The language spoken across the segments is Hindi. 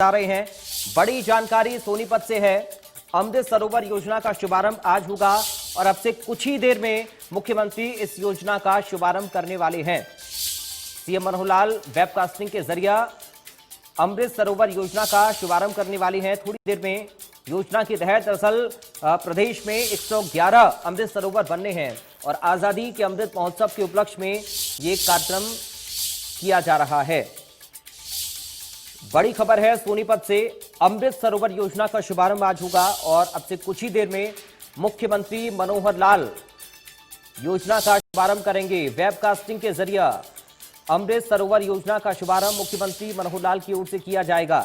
बता रहे हैं। बड़ी जानकारी सोनीपत से है। अमृत सरोवर योजना का शुभारंभ आज होगा और अब से कुछ ही देर में मुख्यमंत्री इस योजना का शुभारंभ करने वाले हैं। सीएम मनोहर लाल वेबकास्टिंग के जरिए अमृत सरोवर योजना का शुभारंभ करने वाली हैं थोड़ी देर में। योजना के तहत दरअसल प्रदेश में 111 अमृत सरोवर बनने हैं और आजादी के अमृत महोत्सव के उपलक्ष्य में ये कार्यक्रम किया जा रहा है। बड़ी खबर है सोनीपत से। अमृत सरोवर योजना का शुभारंभ आज होगा और अब से कुछ ही देर में मुख्यमंत्री मनोहर लाल योजना का शुभारंभ करेंगे। वेबकास्टिंग के जरिए अमृत सरोवर योजना का शुभारंभ मुख्यमंत्री मनोहर लाल की ओर से किया जाएगा।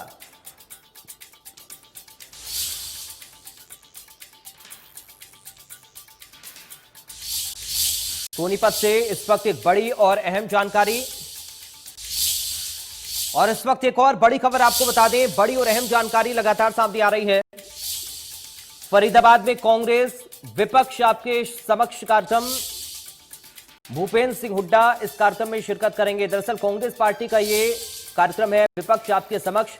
सोनीपत से इस वक्त एक बड़ी और अहम जानकारी और इस वक्त एक और बड़ी खबर आपको बता दें। बड़ी और अहम जानकारी लगातार सामने आ रही है। फरीदाबाद में कांग्रेस विपक्ष आपके समक्ष कार्यक्रम, भूपेंद्र सिंह हुड्डा इस कार्यक्रम में शिरकत करेंगे। दरअसल कांग्रेस पार्टी का ये कार्यक्रम है, विपक्ष आपके समक्ष,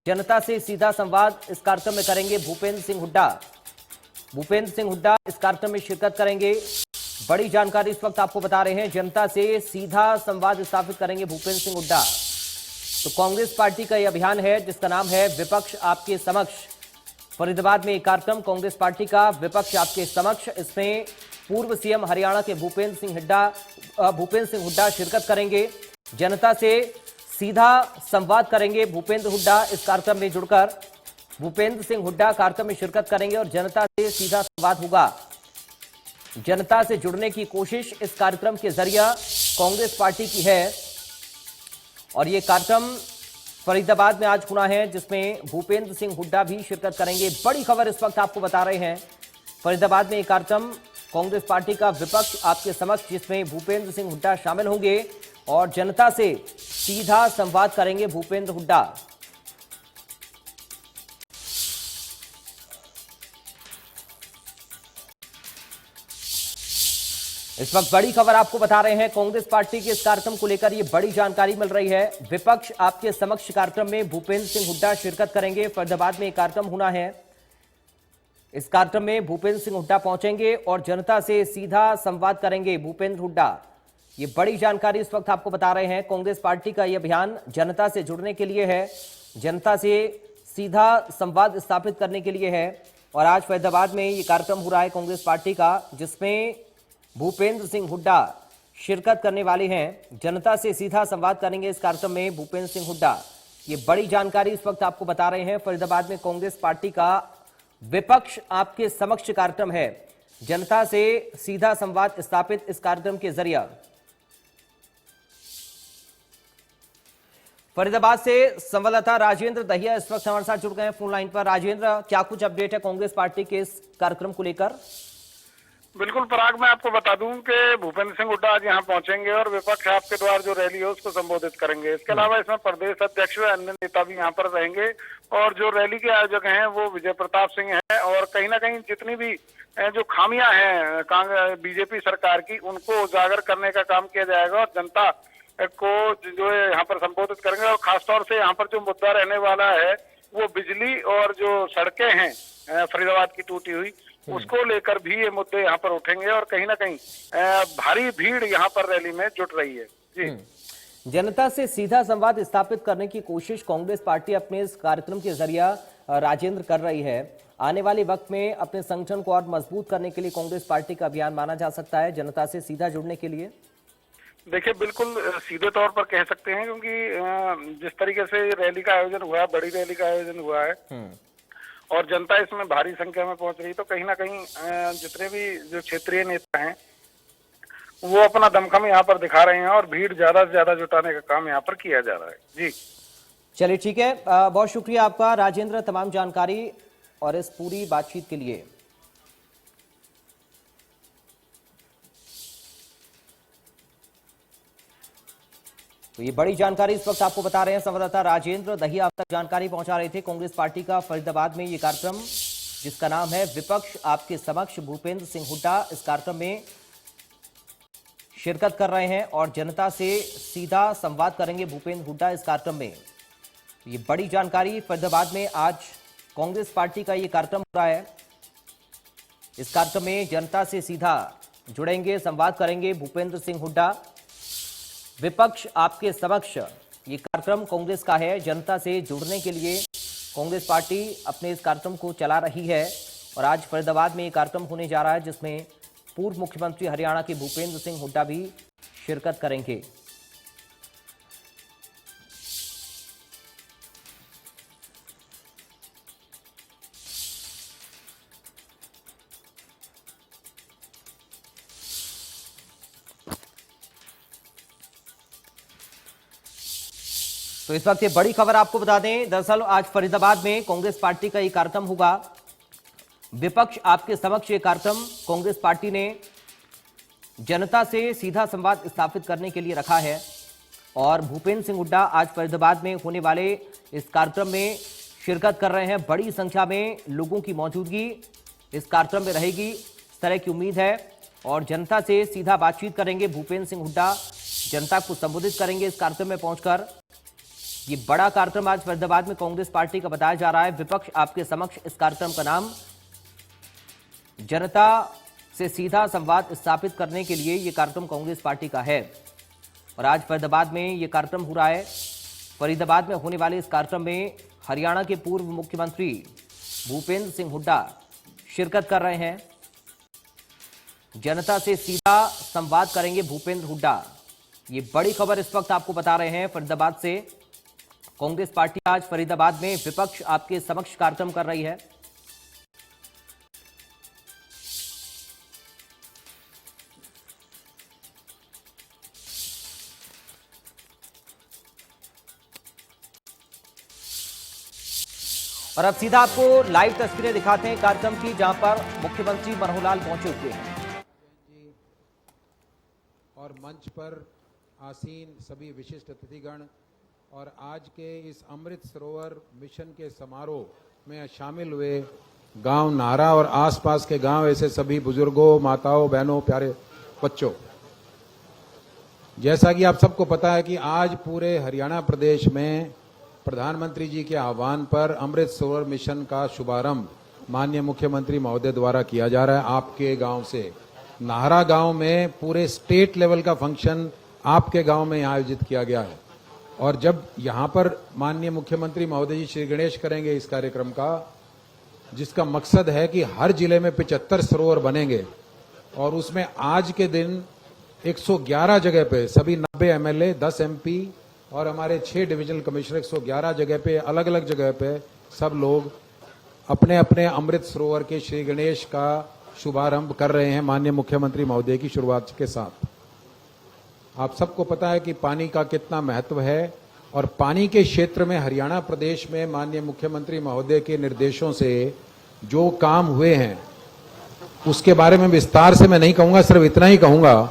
जनता से सीधा संवाद इस कार्यक्रम में करेंगे भूपेंद्र सिंह हुड्डा। भूपेंद्र सिंह हुड्डा इस कार्यक्रम में शिरकत करेंगे। बड़ी जानकारी इस वक्त आपको बता रहे हैं। जनता से सीधा संवाद स्थापित करेंगे भूपेंद्र सिंह हुड्डा। तो कांग्रेस पार्टी का यह अभियान है जिसका नाम है विपक्ष आपके समक्ष। फरीदाबाद में एक कार्यक्रम कांग्रेस पार्टी का, विपक्ष आपके समक्ष। इसमें पूर्व सीएम हरियाणा के भूपेंद्र सिंह हुड्डा शिरकत करेंगे। जनता से सीधा संवाद करेंगे भूपेंद्र हुड्डा। इस कार्यक्रम में जुड़कर भूपेंद्र सिंह हुड्डा कार्यक्रम में शिरकत करेंगे और जनता से सीधा संवाद होगा। जनता से जुड़ने की कोशिश इस कार्यक्रम के जरिए कांग्रेस पार्टी की है और ये कार्यक्रम फरीदाबाद में आज होना है जिसमें भूपेंद्र सिंह हुड्डा भी शिरकत करेंगे। बड़ी खबर इस वक्त आपको बता रहे हैं। फरीदाबाद में एक कार्यक्रम कांग्रेस पार्टी का, विपक्ष आपके समक्ष, जिसमें भूपेंद्र सिंह हुड्डा शामिल होंगे और जनता से सीधा संवाद करेंगे भूपेंद्र हुड्डा। इस वक्त बड़ी खबर आपको बता रहे हैं। कांग्रेस पार्टी के इस कार्यक्रम को लेकर ये बड़ी जानकारी मिल रही है। विपक्ष आपके समक्ष कार्यक्रम में भूपेंद्र सिंह हुड्डा शिरकत करेंगे। फरीदाबाद में एक कार्यक्रम होना है। इस कार्यक्रम में भूपेंद्र सिंह हुड्डा पहुंचेंगे और जनता से सीधा संवाद करेंगे भूपेंद्र हुड्डा। ये बड़ी जानकारी इस वक्त आपको बता रहे हैं। कांग्रेस पार्टी का यह अभियान जनता से जुड़ने के लिए है, जनता से सीधा संवाद स्थापित करने के लिए है और आज फरीदाबाद में ये कार्यक्रम हो रहा है कांग्रेस पार्टी का, जिसमें भूपेंद्र सिंह हुड्डा शिरकत करने वाले हैं। जनता से सीधा संवाद करेंगे इस कार्यक्रम में भूपेंद्र सिंह हुड्डा। ये बड़ी जानकारी इस वक्त आपको बता रहे हैं। फरीदाबाद में कांग्रेस पार्टी का विपक्ष आपके समक्ष कार्यक्रम है, जनता से सीधा संवाद स्थापित इस कार्यक्रम के जरिए। फरीदाबाद से संवाददाता राजेंद्र दहिया इस वक्त हमारे साथ जुड़ गए हैं फोन लाइन पर। राजेंद्र, क्या कुछ अपडेट है कांग्रेस पार्टी के इस कार्यक्रम को लेकर? बिल्कुल पराग, मैं आपको बता दूं कि भूपेंद्र सिंह हुड्डा आज यहाँ पहुंचेंगे और विपक्ष आपके द्वार जो रैली है उसको संबोधित करेंगे। इसके अलावा इसमें प्रदेश अध्यक्ष व अन्य नेता भी यहाँ पर रहेंगे और जो रैली के आयोजक हैं वो विजय प्रताप सिंह हैं और कहीं ना कहीं जितनी भी जो खामियां हैं बीजेपी सरकार की, उनको उजागर करने का काम किया जाएगा और जनता को जो है यहाँ पर संबोधित करेंगे। और खासतौर से यहाँ पर जो मुद्दा रहने वाला है वो बिजली और जो सड़कें हैं फरीदाबाद की टूटी हुई, उसको लेकर भी ये मुद्दे यहाँ पर उठेंगे और कहीं ना कहीं भारी भीड़ यहाँ पर रैली में जुट रही है। जी, जनता से सीधा संवाद स्थापित करने की कोशिश कांग्रेस पार्टी अपने इस कार्यक्रम के जरिए राजेंद्र कर रही है। आने वाले वक्त में अपने संगठन को और मजबूत करने के लिए कांग्रेस पार्टी का अभियान माना जा सकता है जनता से सीधा जुड़ने के लिए। देखिए, बिल्कुल सीधे तौर पर कह सकते हैं क्योंकि जिस तरीके से रैली का आयोजन हुआ है, बड़ी रैली का आयोजन हुआ है और जनता इसमें भारी संख्या में पहुंच रही, तो कहीं ना कहीं जितने भी जो क्षेत्रीय नेता हैं वो अपना दमखम यहाँ पर दिखा रहे हैं और भीड़ ज्यादा से ज्यादा जुटाने का काम यहाँ पर किया जा रहा है। जी, चलिए ठीक है, बहुत शुक्रिया आपका राजेंद्र, तमाम जानकारी और इस पूरी बातचीत के लिए। तो ये बड़ी जानकारी इस वक्त आपको बता रहे हैं संवाददाता राजेंद्र दहिया। अब तक जानकारी पहुंचा रहे थे कांग्रेस पार्टी का फरीदाबाद में ये कार्यक्रम, जिसका नाम है विपक्ष आपके समक्ष। भूपेंद्र सिंह हुड्डा इस कार्यक्रम में शिरकत कर रहे हैं और जनता से सीधा संवाद करेंगे भूपेंद्र हुड्डा इस कार्यक्रम में। ये बड़ी जानकारी, फरीदाबाद में आज कांग्रेस पार्टी का ये कार्यक्रम हो रहा है। इस कार्यक्रम में जनता से सीधा जुड़ेंगे, संवाद करेंगे भूपेंद्र सिंह हुड्डा। विपक्ष आपके समक्ष ये कार्यक्रम कांग्रेस का है। जनता से जुड़ने के लिए कांग्रेस पार्टी अपने इस कार्यक्रम को चला रही है और आज फरीदाबाद में ये कार्यक्रम होने जा रहा है, जिसमें पूर्व मुख्यमंत्री हरियाणा के भूपेंद्र सिंह हुड्डा भी शिरकत करेंगे। तो इस वक्त ये बड़ी खबर आपको बता दें, दरअसल आज फरीदाबाद में कांग्रेस पार्टी का ये कार्यक्रम होगा। विपक्ष आपके समक्ष ये कार्यक्रम कांग्रेस पार्टी ने जनता से सीधा संवाद स्थापित करने के लिए रखा है और भूपेंद्र सिंह हुड्डा आज फरीदाबाद में होने वाले इस कार्यक्रम में शिरकत कर रहे हैं। बड़ी संख्या में लोगों की मौजूदगी इस कार्यक्रम में रहेगी, इस तरह की उम्मीद है और जनता से सीधा बातचीत करेंगे भूपेंद्र सिंह हुड्डा, जनता को संबोधित करेंगे इस कार्यक्रम में पहुंचकर। ये बड़ा कार्यक्रम आज फरीदाबाद में कांग्रेस पार्टी का बताया जा रहा है। विपक्ष आपके समक्ष, इस कार्यक्रम का नाम जनता से सीधा संवाद स्थापित करने के लिए ये कार्यक्रम कांग्रेस पार्टी का है और आज फरीदाबाद में ये कार्यक्रम हो रहा है। फरीदाबाद में होने वाले इस कार्यक्रम में हरियाणा के पूर्व मुख्यमंत्री भूपेंद्र सिंह हुड्डा शिरकत कर रहे हैं। जनता से सीधा संवाद करेंगे भूपेंद्र हुड्डा। ये बड़ी खबर इस वक्त आपको बता रहे हैं फरीदाबाद से। कांग्रेस पार्टी आज फरीदाबाद में विपक्ष आपके समक्ष कार्यक्रम कर रही है। और अब सीधा आपको लाइव तस्वीरें दिखाते हैं कार्यक्रम की, जहां पर मुख्यमंत्री मनोहर लाल पहुंचे हुए हैं और मंच पर आसीन सभी विशिष्ट अतिथिगण और आज के इस अमृत सरोवर मिशन के समारोह में शामिल हुए गांव नाहरा और आसपास के गांव, ऐसे सभी बुजुर्गों, माताओं, बहनों, प्यारे बच्चों, जैसा कि आप सबको पता है कि आज पूरे हरियाणा प्रदेश में प्रधानमंत्री जी के आह्वान पर अमृत सरोवर मिशन का शुभारंभ माननीय मुख्यमंत्री महोदय द्वारा किया जा रहा है। आपके गांव से नाहरा गांव में पूरे स्टेट लेवल का फंक्शन आपके गांव में आयोजित किया गया है और जब यहां पर माननीय मुख्यमंत्री महोदय जी श्री गणेश करेंगे इस कार्यक्रम का, जिसका मकसद है कि हर जिले में 75 सरोवर बनेंगे और उसमें आज के दिन 111 जगह पे सभी 90 एमएलए, 10 एमपी और हमारे 6 डिविजनल कमिश्नर 111 जगह पे, अलग अलग जगह पे सब लोग अपने अपने अमृत सरोवर के श्री गणेश का शुभारंभ कर रहे हैं माननीय मुख्यमंत्री महोदय की शुरुआत के साथ। आप सबको पता है कि पानी का कितना महत्व है और पानी के क्षेत्र में हरियाणा प्रदेश में माननीय मुख्यमंत्री महोदय के निर्देशों से जो काम हुए हैं उसके बारे में विस्तार से मैं नहीं कहूंगा, सिर्फ इतना ही कहूंगा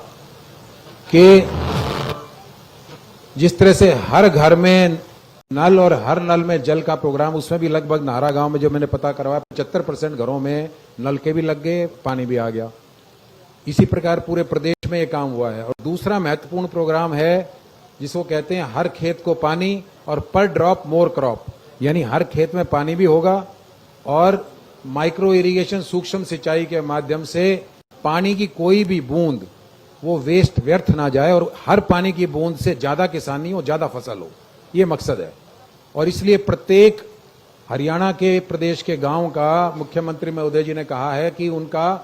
कि जिस तरह से हर घर में नल और हर नल में जल का प्रोग्राम, उसमें भी लगभग नाहरा गांव में जो मैंने पता करवाया 75% घरों में नलके भी लग गए, पानी भी आ गया। इसी प्रकार पूरे प्रदेश में ये काम हुआ है। और दूसरा महत्वपूर्ण प्रोग्राम है जिसको कहते हैं हर खेत को पानी और पर ड्रॉप मोर क्रॉप, यानी हर खेत में पानी भी होगा और माइक्रो इरिगेशन, सूक्ष्म सिंचाई के माध्यम से पानी की कोई भी बूंद वो वेस्ट, व्यर्थ ना जाए और हर पानी की बूंद से ज्यादा किसानी हो, ज्यादा फसल हो, ये मकसद है। और इसलिए प्रत्येक हरियाणा के प्रदेश के गांव का मुख्यमंत्री महोदय जी ने कहा है कि उनका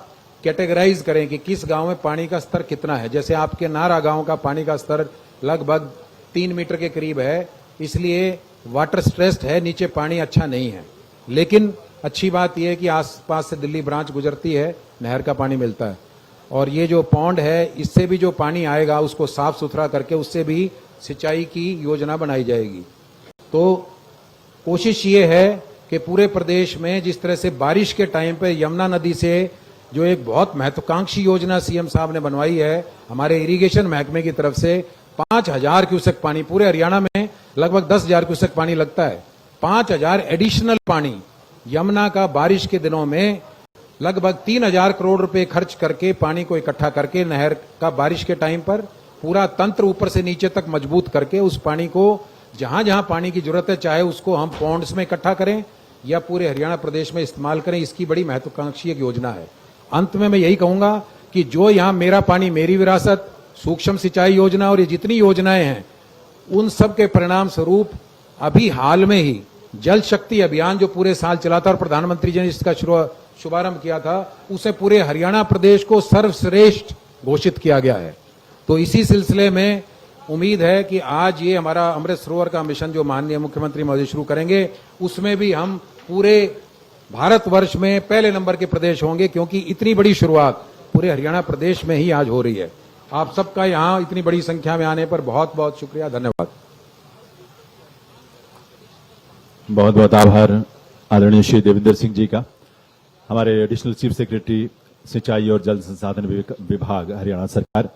कैटेगराइज करें कि किस गांव में पानी का स्तर कितना है। जैसे आपके नाहरा गांव का पानी का स्तर लगभग 3 मीटर के करीब है, इसलिए वाटर स्ट्रेस्ड है, नीचे पानी अच्छा नहीं है। लेकिन अच्छी बात यह है कि आसपास से दिल्ली ब्रांच गुजरती है, नहर का पानी मिलता है और ये जो पौंड है इससे भी जो पानी आएगा उसको साफ सुथरा करके उससे भी सिंचाई की योजना बनाई जाएगी। तो कोशिश ये है कि पूरे प्रदेश में जिस तरह से बारिश के टाइम पे यमुना नदी से जो एक बहुत महत्वाकांक्षी योजना सीएम साहब ने बनवाई है हमारे इरिगेशन महकमे की तरफ से, 5000 क्यूसेक पानी, पूरे हरियाणा में लगभग 10,000 क्यूसेक पानी लगता है, 5000 एडिशनल पानी यमुना का बारिश के दिनों में लगभग 3000 करोड़ रुपए खर्च करके पानी को इकट्ठा करके नहर का बारिश के टाइम पर पूरा तंत्र ऊपर से नीचे तक मजबूत करके उस पानी को जहां जहां पानी की जरूरत है, चाहे उसको हम पॉन्ड्स में इकट्ठा करें या पूरे हरियाणा प्रदेश में इस्तेमाल करें, इसकी बड़ी महत्वाकांक्षी एक योजना है। अंत में मैं यही कहूंगा कि जो यहां मेरा पानी मेरी विरासत, सूक्ष्म सिंचाई योजना और ये जितनी योजनाएं हैं, उन सब के परिणाम स्वरूप अभी हाल में ही जल शक्ति अभियान जो पूरे साल चला था और प्रधानमंत्री जी ने इसका शुभारंभ किया था, उसे पूरे हरियाणा प्रदेश को सर्वश्रेष्ठ घोषित किया गया है। तो इसी सिलसिले में उम्मीद है कि आज ये हमारा अमृत सरोवर का मिशन जो माननीय मुख्यमंत्री महोदय शुरू करेंगे, उसमें भी हम पूरे भारतवर्ष में पहले नंबर के प्रदेश होंगे, क्योंकि इतनी बड़ी शुरुआत पूरे हरियाणा प्रदेश में ही आज हो रही है। आप सबका यहां इतनी बड़ी संख्या में आने पर बहुत बहुत शुक्रिया, धन्यवाद। बहुत बहुत आभार आदरणीय श्री देवेंद्र सिंह जी का। हमारे एडिशनल चीफ सेक्रेटरी सिंचाई और जल संसाधन विभाग हरियाणा सरकार।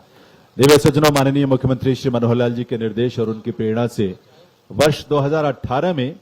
देवे सज्जनों, माननीय मुख्यमंत्री श्री मनोहर लाल जी के निर्देश और उनकी प्रेरणा से वर्ष 2018 में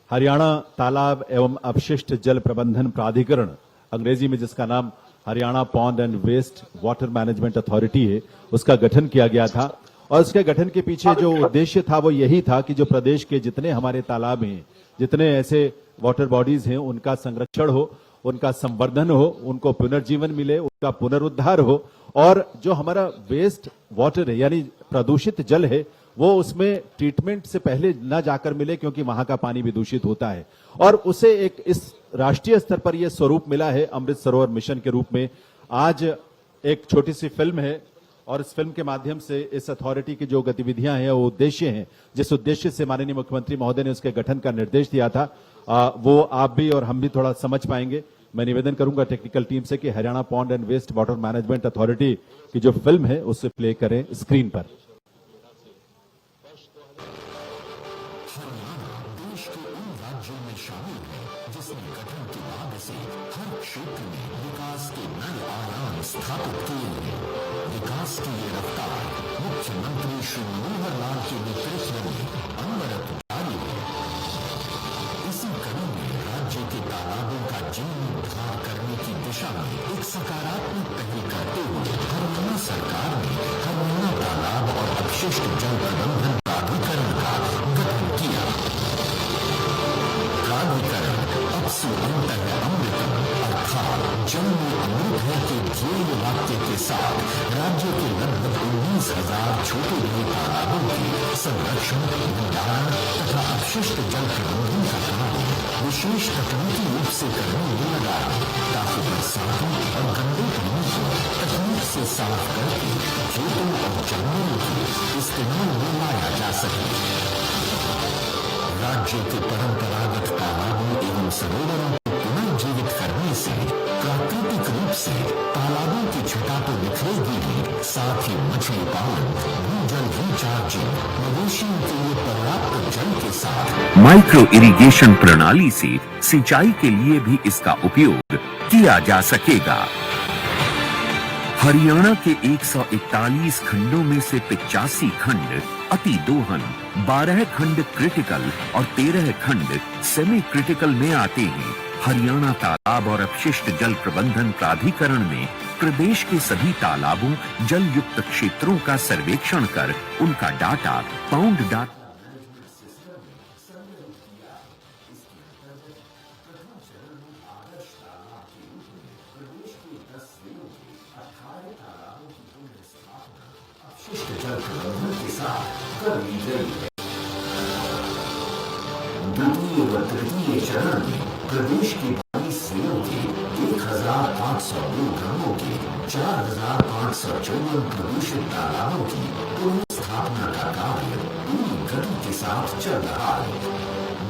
हरियाणा तालाब एवं अपशिष्ट जल प्रबंधन प्राधिकरण, अंग्रेजी में जिसका नाम Haryana pond and waste water management authority है, उसका गठन किया गया था। और उसके गठन के पीछे जो उद्देश्य था वो यही था कि जो प्रदेश के जितने हमारे तालाब हैं, जितने ऐसे वाटर बॉडीज हैं, उनका संरक्षण हो, उनका संवर्धन हो, उनको पुनर्जीवन मिले, उनका पुनरुद्धार हो, और जो हमारा वेस्ट वाटर है यानी प्रदूषित जल है वो उसमें ट्रीटमेंट से पहले न जाकर मिले, क्योंकि वहां का पानी भी दूषित होता है। और उसे एक इस राष्ट्रीय स्तर पर यह स्वरूप मिला है अमृत सरोवर मिशन के रूप में। आज एक छोटी सी फिल्म है और इस फिल्म के माध्यम से इस अथॉरिटी की जो गतिविधियां हैं, वो उद्देश्य हैं, जिस उद्देश्य से माननीय मुख्यमंत्री महोदय ने उसके गठन का निर्देश दिया था, वो आप भी और हम भी थोड़ा समझ पाएंगे। मैं निवेदन करूंगा टेक्निकल टीम से कि Haryana pond and waste water management authority की जो फिल्म है उससे प्ले करें स्क्रीन पर। स्थापित किए विकास की ये रफ्तार मुख्यमंत्री श्री मनोहर लाल के नेतृत्व में अनवरत जारी है। इसी कड़ी में राज्य के तालाबों का जीर्णोद्धार करने की दिशा में एक सकारात्मक पहल करते हुए हरियाणा सरकार ने हरियाणा तालाब और अपशिष्ट जल प्रबंधन प्राधिकरण का गठन किया। प्राधिकरण अब से अमृतम अर्थात जल में अमृत है के ध्येय वाक्य के साथ राज्य के लगभग 19,000 छोटे बड़े तालाबों के संरक्षण, भंडारण तथा अपशिष्ट जल प्रबंधन का कार्य विशेष तकनीकी रूप से करने में लगा है, ताकि बरसातों और गंदे पानी को तकनीक से साफ करके खेतों और जानवरों के इस्तेमाल में लाया जा सके। राज्य के परंपरागत तालाबों एवं सरोवरों को पुनर्जीवित करने से प्राकृतिक रूप से तालाबों की छटा तो बिखरेगी ही, साथ ही मछली पालन, भूजल रिचार्जिंग, मवेशियों के लिए पर्याप्त जल के साथ माइक्रो इरिगेशन प्रणाली से सिंचाई के लिए भी इसका उपयोग किया जा सकेगा। हरियाणा के 141 खंडों में से 85 खंड अति दोहन, 12 खंड क्रिटिकल और 13 खंड सेमी क्रिटिकल में आते हैं। हरियाणा तालाब और अपशिष्ट जल प्रबंधन प्राधिकरण ने प्रदेश के सभी तालाबों, जल युक्त क्षेत्रों का सर्वेक्षण कर उनका डाटा पाउंड डाटा जल प्रबंधन के साथ कर ली गई है। द्वितीय व तृतीय चरण में प्रदेश के 22 जिलों के 1,502 ग्रामों के 4,554 प्रदूषित तालाबों की पुनर्स्थापना का कार्य पूरी गति के साथ चल रहा है,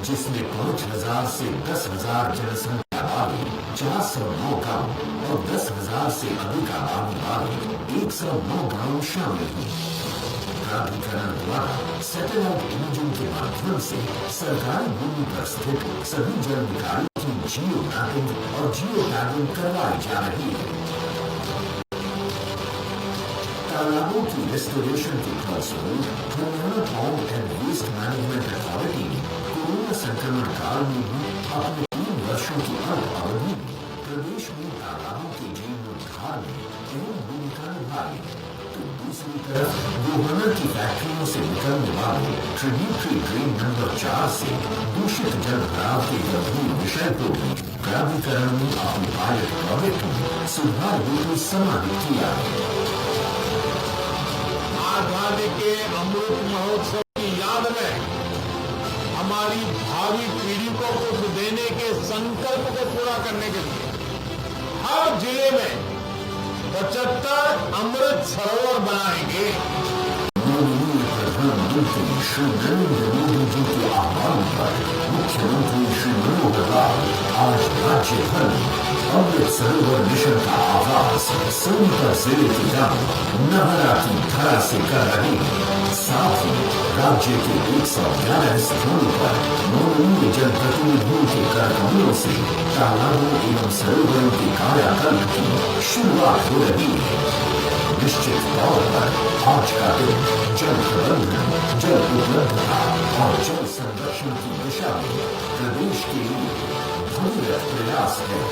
जिसमें 5,000 से 10,000 जनसंख्या वाले 409 गांव और 10,000 से अधिक आबादी वाले 109 गांव शामिल हैं। प्राधिकरण द्वारा सैटेलाइट इमेजिंग के माध्यम से सरकारी भूमि पर स्थित सभी जल निकायों की जियो मैपिंग और जियो टैगिंग करवाई जा रही है। तालाबों की रेस्टोरेशन के फलस्वरूप Haryana pond and waste management authority ने कोरोना संक्रमण काल में भी अपने 3 वर्षों की अवधि में प्रदेश में तालाबों के जीर्णोद्धार में अहम भूमिका निभाई है। तो दूसरी तरफ गोहना की फैक्ट्रियों से निकलने वाले ट्रिब्यूटरी ड्रेन नंबर 4 से दूषित जल भराव के गंभीर विषय को भी प्राधिकरण ने अपने पायलट प्रोजेक्ट में सुधार हेतु समाहित किया है। आजादी के अमृत महोत्सव की याद में हमारी भावी पीढ़ी को कुछ देने के संकल्प को पूरा करने के लिए हर जिले में 75 अमृत सरोवर बनाएंगे। प्रधानमंत्री श्री नरेंद्र मोदी जी के आह्वान पर मुख्यमंत्री श्री मनोहर लाल आज राज्य भर में अमृत सरोवर मिशन का आगाज सोनभद्र जिले के गांव नहरा की धरा से कर रहे हैं। साथ ही राज्य के 111 स्थानों पर माननीय जनप्रतिनिधियों के कार्यक्रमों से तालाबों एवं सरोवरों के कायाकल्प की शुरुआत हो रही है। निश्चित तौर पर आज का दिन जल प्रबंधन, जल उपलब्धता और जल संरक्षण की दिशा में प्रदेश के लिए भगीरथ प्रयास है।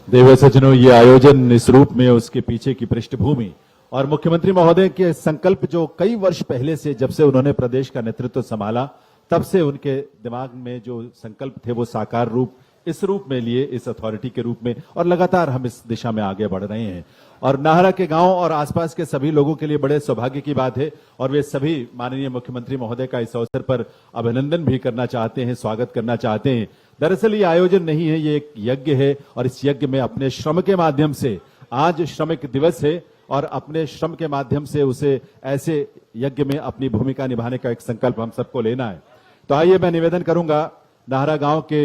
देव सज्जनों, ये आयोजन इस रूप में उसके पीछे की पृष्ठभूमि और मुख्यमंत्री महोदय के संकल्प जो कई वर्ष पहले से, जब से उन्होंने प्रदेश का नेतृत्व संभाला, तब से उनके दिमाग में जो संकल्प थे वो साकार रूप इस रूप में लिए, इस अथॉरिटी के रूप में, और लगातार हम इस दिशा में आगे बढ़ रहे हैं। और नाहरा के गांव और आसपास के सभी लोगों के लिए बड़े सौभाग्य की बात है और वे सभी माननीय मुख्यमंत्री महोदय का इस अवसर पर अभिनंदन भी करना चाहते हैं, स्वागत करना चाहते हैं। दरअसल ये आयोजन नहीं है, ये एक यज्ञ है और इस यज्ञ में अपने श्रम के माध्यम से, आज श्रमिक दिवस है और अपने श्रम के माध्यम से उसे ऐसे यज्ञ में अपनी भूमिका निभाने का एक संकल्प हम सबको लेना है। तो आइए मैं निवेदन करूंगा नाहरा गांव के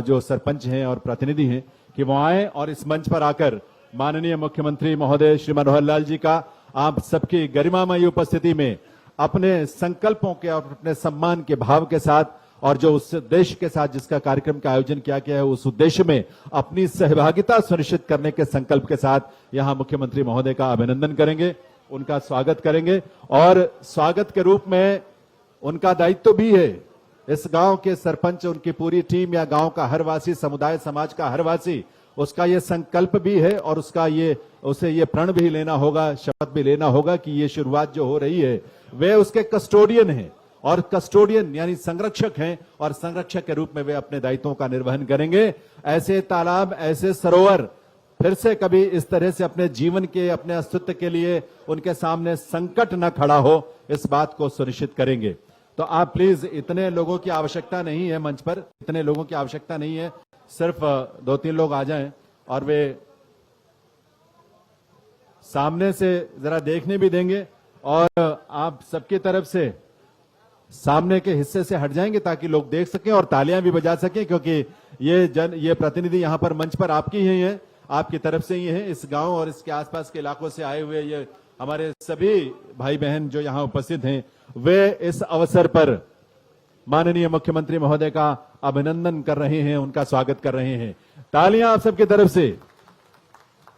जो सरपंच हैं और प्रतिनिधि हैं कि वो आए और इस मंच पर आकर माननीय मुख्यमंत्री महोदय श्री मनोहर लाल जी का आप सबकी गरिमामयी उपस्थिति में अपने संकल्पों के और अपने सम्मान के भाव के साथ और जो उस उद्देश्य के साथ जिसका कार्यक्रम का आयोजन किया गया है, उस उद्देश्य में अपनी सहभागिता सुनिश्चित करने के संकल्प के साथ यहां मुख्यमंत्री महोदय का अभिनंदन करेंगे, उनका स्वागत करेंगे। और स्वागत के रूप में उनका दायित्व भी है, इस गांव के सरपंच, उनकी पूरी टीम या गांव का हर वासी, समुदाय समाज का हर वासी, उसका ये संकल्प भी है और उसे ये प्रण भी लेना होगा, शपथ भी लेना होगा कि ये शुरुआत जो हो रही है वे उसके कस्टोडियन हैं और कस्टोडियन यानी संरक्षक हैं और संरक्षक के रूप में वे अपने दायित्वों का निर्वहन करेंगे। ऐसे तालाब, ऐसे सरोवर फिर से कभी इस तरह से अपने जीवन के, अपने अस्तित्व के लिए उनके सामने संकट न खड़ा हो, इस बात को सुनिश्चित करेंगे। तो आप प्लीज, इतने लोगों की आवश्यकता नहीं है मंच पर, इतने लोगों की आवश्यकता नहीं है, सिर्फ 2-3 लोग आ जाएं और वे सामने से जरा देखने भी देंगे और आप सबकी तरफ से सामने के हिस्से से हट जाएंगे ताकि लोग देख सकें और तालियां भी बजा सकें, क्योंकि ये प्रतिनिधि यहां पर मंच पर आपकी ही हैं, आपकी तरफ से ही हैं। इस गांव और इसके आसपास के इलाकों से आए हुए ये हमारे सभी भाई बहन जो यहां उपस्थित हैं, वे इस अवसर पर माननीय मुख्यमंत्री महोदय का अभिनंदन कर रहे हैं, उनका स्वागत कर रहे हैं। तालियां आप सबकी तरफ से,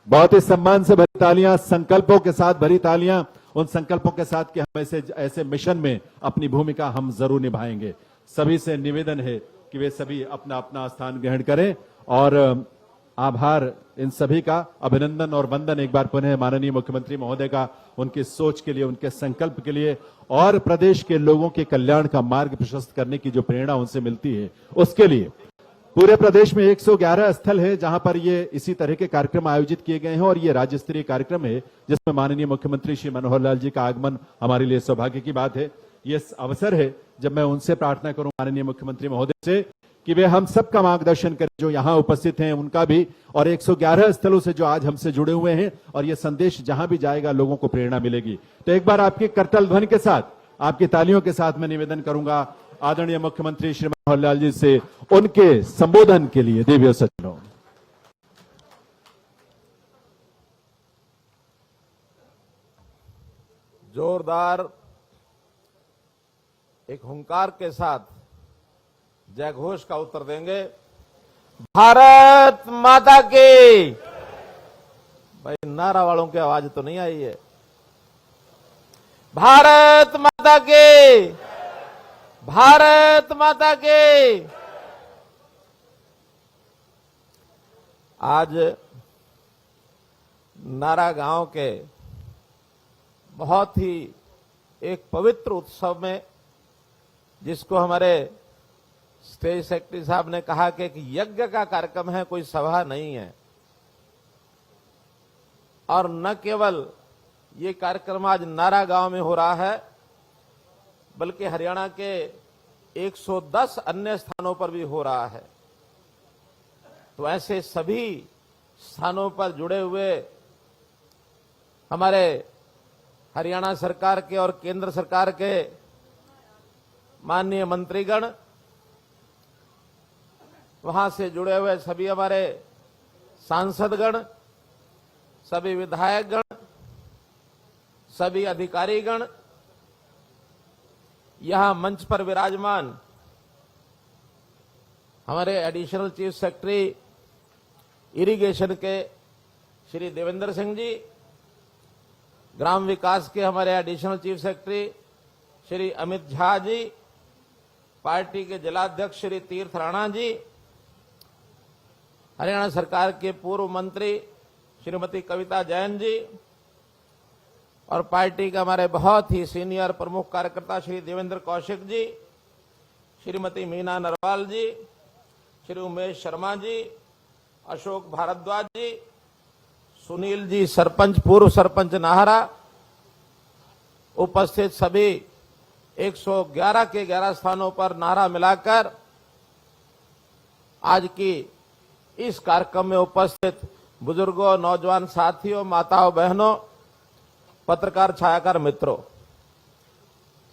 बहुत ही सम्मान से भरी तालियां, संकल्पों के साथ भरी तालियां, उन संकल्पों के साथ कि हम ऐसे मिशन में अपनी भूमिका हम जरूर निभाएंगे। सभी से निवेदन है कि वे सभी अपना अपना स्थान ग्रहण करें और आभार इन सभी का, अभिनंदन और वंदन एक बार पुनः माननीय मुख्यमंत्री महोदय का, उनकी सोच के लिए, उनके संकल्प के लिए और प्रदेश के लोगों के कल्याण का मार्ग प्रशस्त करने की जो प्रेरणा उनसे मिलती है उसके लिए। पूरे प्रदेश में 111 स्थल है जहां पर ये इसी तरह के कार्यक्रम आयोजित किए गए हैं और ये राज्य स्तरीय कार्यक्रम है जिसमें माननीय मुख्यमंत्री श्री मनोहर लाल जी का आगमन हमारे लिए सौभाग्य की बात है। ये अवसर है जब मैं उनसे प्रार्थना करूं माननीय मुख्यमंत्री महोदय से कि वे हम सबका मार्गदर्शन करें, जो यहाँ उपस्थित हैं उनका भी, और 111 स्थलों से जो आज हमसे जुड़े हुए हैं, और ये संदेश जहां भी जाएगा लोगों को प्रेरणा मिलेगी। तो एक बार आपकी करताल ध्वनि के साथ, आपकी तालियों के साथ मैं निवेदन करूंगा आदरणीय मुख्यमंत्री श्री मनोहर लाल जी से उनके संबोधन के लिए। देवियों सज्जनों, जोरदार एक हुंकार के साथ जय घोष का उत्तर देंगे। भारत माता की। भाई नारा वालों की आवाज तो नहीं आई है। भारत माता की, भारत माता की। आज नारा गांव के बहुत ही एक पवित्र उत्सव में, जिसको हमारे स्टेज सेक्रेटरी साहब ने कहा कि एक यज्ञ का कार्यक्रम है, कोई सभा नहीं है। और न केवल ये कार्यक्रम आज नारा गांव में हो रहा है, बल्कि हरियाणा के 110 अन्य स्थानों पर भी हो रहा है। तो ऐसे सभी स्थानों पर जुड़े हुए हमारे हरियाणा सरकार के और केंद्र सरकार के माननीय मंत्रीगण, वहां से जुड़े हुए सभी हमारे सांसदगण, सभी विधायकगण, सभी अधिकारीगण, यहां मंच पर विराजमान हमारे एडिशनल चीफ सेक्रेटरी इरिगेशन के श्री देवेंद्र सिंह जी, ग्राम विकास के हमारे additional chief secretary Shri Amit Jha ji, party के जिलाध्यक्ष श्री तीर्थ राणा जी, हरियाणा सरकार के पूर्व मंत्री श्रीमती कविता जैन जी, और पार्टी के हमारे बहुत ही सीनियर प्रमुख कार्यकर्ता श्री देवेंद्र कौशिक जी, श्रीमती मीना नरवाल जी, श्री उमेश शर्मा जी, अशोक भारद्वाज जी, सुनील जी सरपंच, पूर्व सरपंच नाहरा, उपस्थित सभी 111 के 11 स्थानों पर नारा मिलाकर आज की इस कार्यक्रम में उपस्थित बुजुर्गों, नौजवान साथियों, माताओं, बहनों, पत्रकार, छायाकार मित्रों,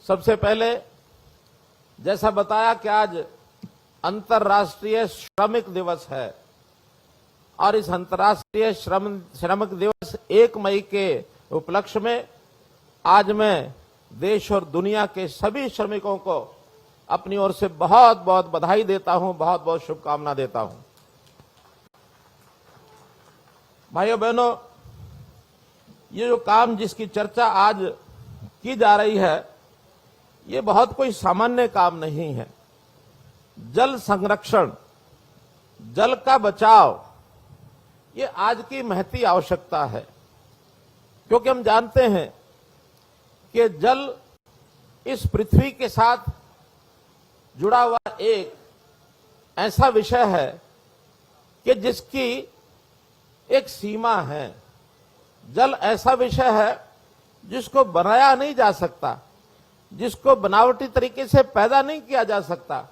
सबसे पहले जैसा बताया कि आज अंतर्राष्ट्रीय श्रमिक दिवस है और इस अंतर्राष्ट्रीय श्रमिक दिवस 1 मई के उपलक्ष्य में आज मैं देश और दुनिया के सभी श्रमिकों को अपनी ओर से बहुत बहुत बधाई देता हूं, बहुत बहुत शुभकामना देता हूं। भाइयों बहनों, ये जो काम जिसकी चर्चा आज की जा रही है, ये बहुत कोई सामान्य काम नहीं है। जल संरक्षण, जल का बचाव, ये आज की महती आवश्यकता है, क्योंकि हम जानते हैं कि जल इस पृथ्वी के साथ जुड़ा हुआ एक ऐसा विषय है कि जिसकी एक सीमा है। जल ऐसा विषय है जिसको बनाया नहीं जा सकता, जिसको बनावटी तरीके से पैदा नहीं किया जा सकता।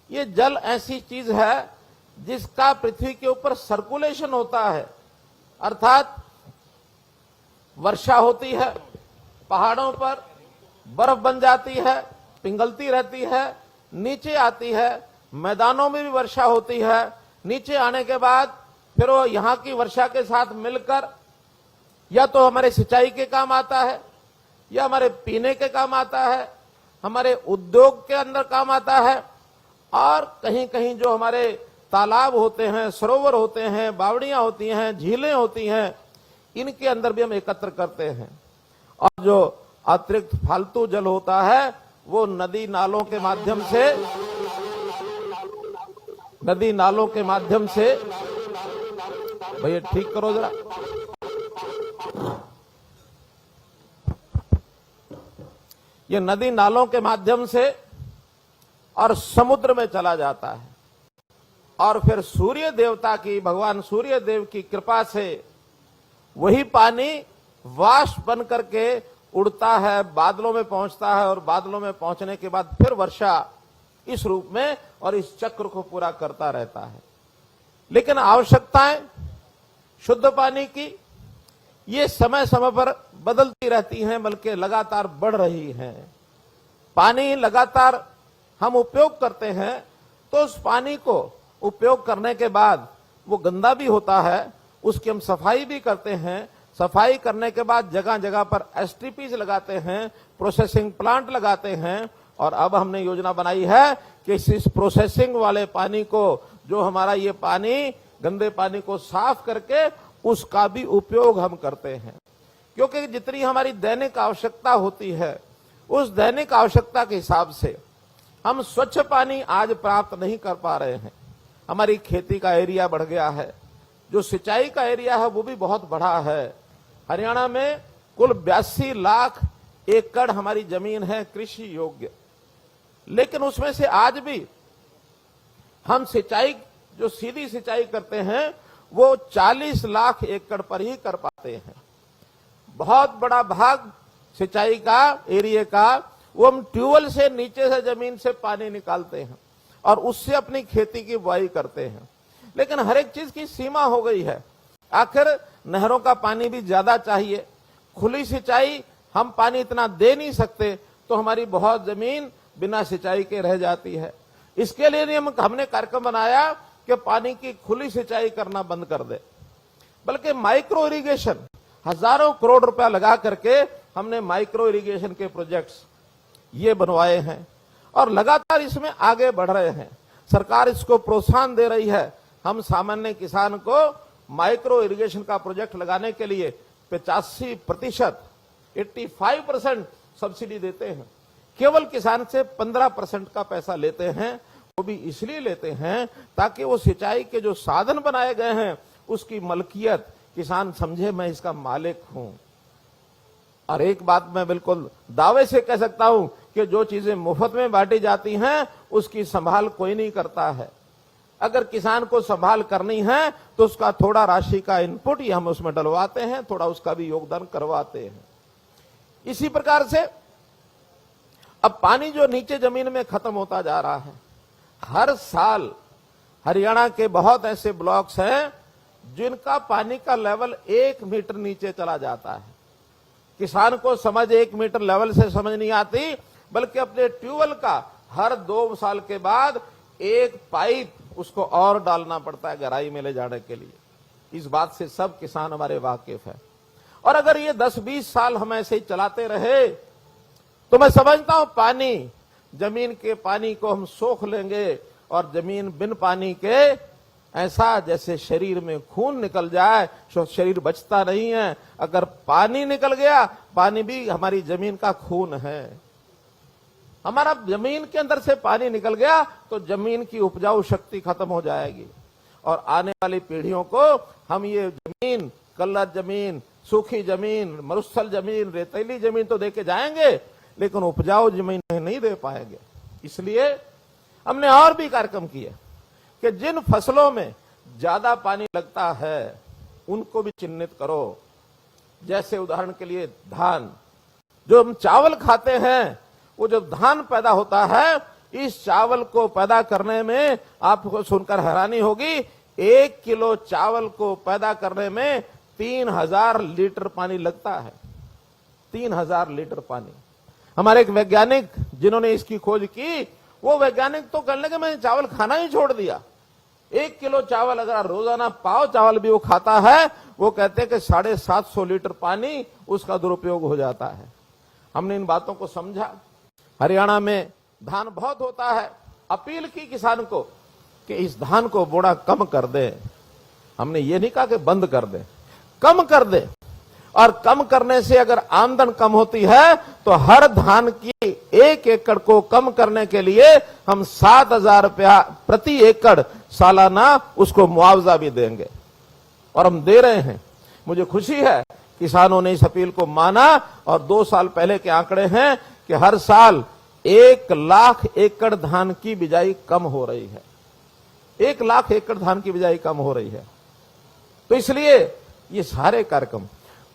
ये जल ऐसी चीज है जिसका पृथ्वी के ऊपर सर्कुलेशन होता है, अर्थात वर्षा होती है, पहाड़ों पर बर्फ बन जाती है, पिघलती रहती है, नीचे आती है, मैदानों में भी वर्षा होती है, नीचे आने के बाद फिर वो यहां की वर्षा के साथ मिलकर या तो हमारे सिंचाई के काम आता है, या हमारे पीने के काम आता है, हमारे उद्योग के अंदर काम आता है, और कहीं कहीं जो हमारे तालाब होते हैं, सरोवर होते हैं, बावड़ियां होती हैं, झीलें होती हैं, इनके अंदर भी हम एकत्र करते हैं। और जो अतिरिक्त फालतू जल होता है वो नदी नालों के माध्यम से भैया ठीक करो जरा, ये नदी नालों के माध्यम से और समुद्र में चला जाता है, और फिर सूर्य देवता की, भगवान सूर्य देव की कृपा से वही पानी वाष्प बन करके उड़ता है, बादलों में पहुंचता है, और बादलों में पहुंचने के बाद फिर वर्षा इस रूप में और इस चक्र को पूरा करता रहता है। लेकिन आवश्यकताएं शुद्ध पानी की ये समय समय पर बदलती रहती हैं, बल्कि लगातार बढ़ रही हैं। पानी लगातार हम उपयोग करते हैं, तो उस पानी को उपयोग करने के बाद वो गंदा भी होता है, उसकी हम सफाई भी करते हैं। सफाई करने के बाद जगह जगह पर एसटीपीज लगाते हैं, प्रोसेसिंग प्लांट लगाते हैं, और अब हमने योजना बनाई है कि इस प्रोसेसिंग वाले पानी को, जो हमारा ये पानी गंदे पानी को साफ करके उसका भी उपयोग हम करते हैं। क्योंकि जितनी हमारी दैनिक आवश्यकता होती है, उस दैनिक आवश्यकता के हिसाब से हम स्वच्छ पानी आज प्राप्त नहीं कर पा रहे हैं। हमारी खेती का एरिया बढ़ गया है, जो सिंचाई का एरिया है वो भी बहुत बड़ा है। हरियाणा में कुल 82 लाख एकड़ हमारी जमीन है कृषि योग्य, लेकिन उसमें से आज भी हम सिंचाई जो सीधी सिंचाई करते हैं वो 40 लाख एकड़ पर ही कर पाते हैं। बहुत बड़ा भाग सिंचाई का एरिया का वो हम ट्यूबवेल से नीचे से जमीन से पानी निकालते हैं और उससे अपनी खेती की बुआई करते हैं। लेकिन हर एक चीज की सीमा हो गई है। आखिर नहरों का पानी भी ज्यादा चाहिए, खुली सिंचाई हम पानी इतना दे नहीं सकते, तो हमारी बहुत जमीन बिना सिंचाई के रह जाती है। इसके लिए हमने कार्यक्रम बनाया कि पानी की खुली सिंचाई करना बंद कर दे, बल्कि माइक्रो इरिगेशन हजारों करोड़ रुपया लगा करके हमने माइक्रो इरिगेशन के प्रोजेक्ट्स ये बनवाए हैं और लगातार इसमें आगे बढ़ रहे हैं। सरकार इसको प्रोत्साहन दे रही है। हम सामान्य किसान को माइक्रो इरिगेशन का प्रोजेक्ट लगाने के लिए 85% 85% सब्सिडी देते हैं। केवल किसान से 15% का पैसा लेते हैं, वो भी इसलिए लेते हैं ताकि वो सिंचाई के जो साधन बनाए गए हैं उसकी मलकियत किसान समझे, मैं इसका मालिक हूं। और एक बात मैं बिल्कुल दावे से कह सकता हूं कि जो चीजें मुफ्त में बांटी जाती हैं उसकी संभाल कोई नहीं करता है। अगर किसान को संभाल करनी है तो उसका थोड़ा राशि का इनपुट ही हम उसमें डलवाते हैं, थोड़ा उसका भी योगदान करवाते हैं। इसी प्रकार से अब पानी जो नीचे जमीन में खत्म होता जा रहा है, हर साल हरियाणा के बहुत ऐसे ब्लॉक्स हैं जिनका पानी का लेवल 1 मीटर नीचे चला जाता है। किसान को समझ 1 मीटर लेवल से समझ नहीं आती, बल्कि अपने ट्यूबवेल का हर 2 साल के बाद एक पाइप उसको और डालना पड़ता है गहराई में ले जाने के लिए। इस बात से सब किसान हमारे वाकिफ है। और अगर ये 10-20 साल हम ऐसे ही चलाते रहे तो मैं समझता हूं पानी, जमीन के पानी को हम सोख लेंगे और जमीन बिन पानी के ऐसा जैसे शरीर में खून निकल जाए तो शरीर बचता नहीं है। अगर पानी निकल गया, पानी भी हमारी जमीन का खून है। हमारा जमीन के अंदर से पानी निकल गया तो जमीन की उपजाऊ शक्ति खत्म हो जाएगी और आने वाली पीढ़ियों को हम ये जमीन, कल्लर जमीन, सूखी जमीन, मरुस्थल जमीन, रेतीली जमीन तो देके जाएंगे, लेकिन उपजाऊ जमीन नहीं दे पाएंगे। इसलिए हमने और भी कार्यक्रम किए कि जिन फसलों में ज्यादा पानी लगता है उनको भी चिन्हित करो। जैसे उदाहरण के लिए धान, जो हम चावल खाते हैं, वो जब धान पैदा होता है, इस चावल को पैदा करने में आपको सुनकर हैरानी होगी, 1 किलो चावल को पैदा करने में 3000 लीटर पानी लगता है। 3000 लीटर पानी। हमारे एक वैज्ञानिक जिन्होंने इसकी खोज की, वो वैज्ञानिक तो कहने लगे मैंने चावल खाना ही छोड़ दिया। 1 किलो चावल अगर रोजाना पाव चावल भी वो खाता है, वो कहते हैं कि 750 लीटर पानी उसका दुरुपयोग हो जाता है। हमने इन बातों को समझा। हरियाणा में धान बहुत होता है, अपील की किसान को कि इस धान को बोना कम कर दे। हमने ये नहीं कहा कि बंद कर दे, कम कर दे। और कम करने से अगर आमदन कम होती है तो हर धान की 1 एकड़ को कम करने के लिए हम 7000 रुपया प्रति एकड़ सालाना उसको मुआवजा भी देंगे और हम दे रहे हैं। मुझे खुशी है किसानों ने इस अपील को माना और 2 साल पहले के आंकड़े हैं कि हर साल 1 लाख एकड़ धान की बिजाई कम हो रही है। 1 लाख एकड़ धान की बिजाई कम हो रही है। तो इसलिए ये सारे कार्यक्रम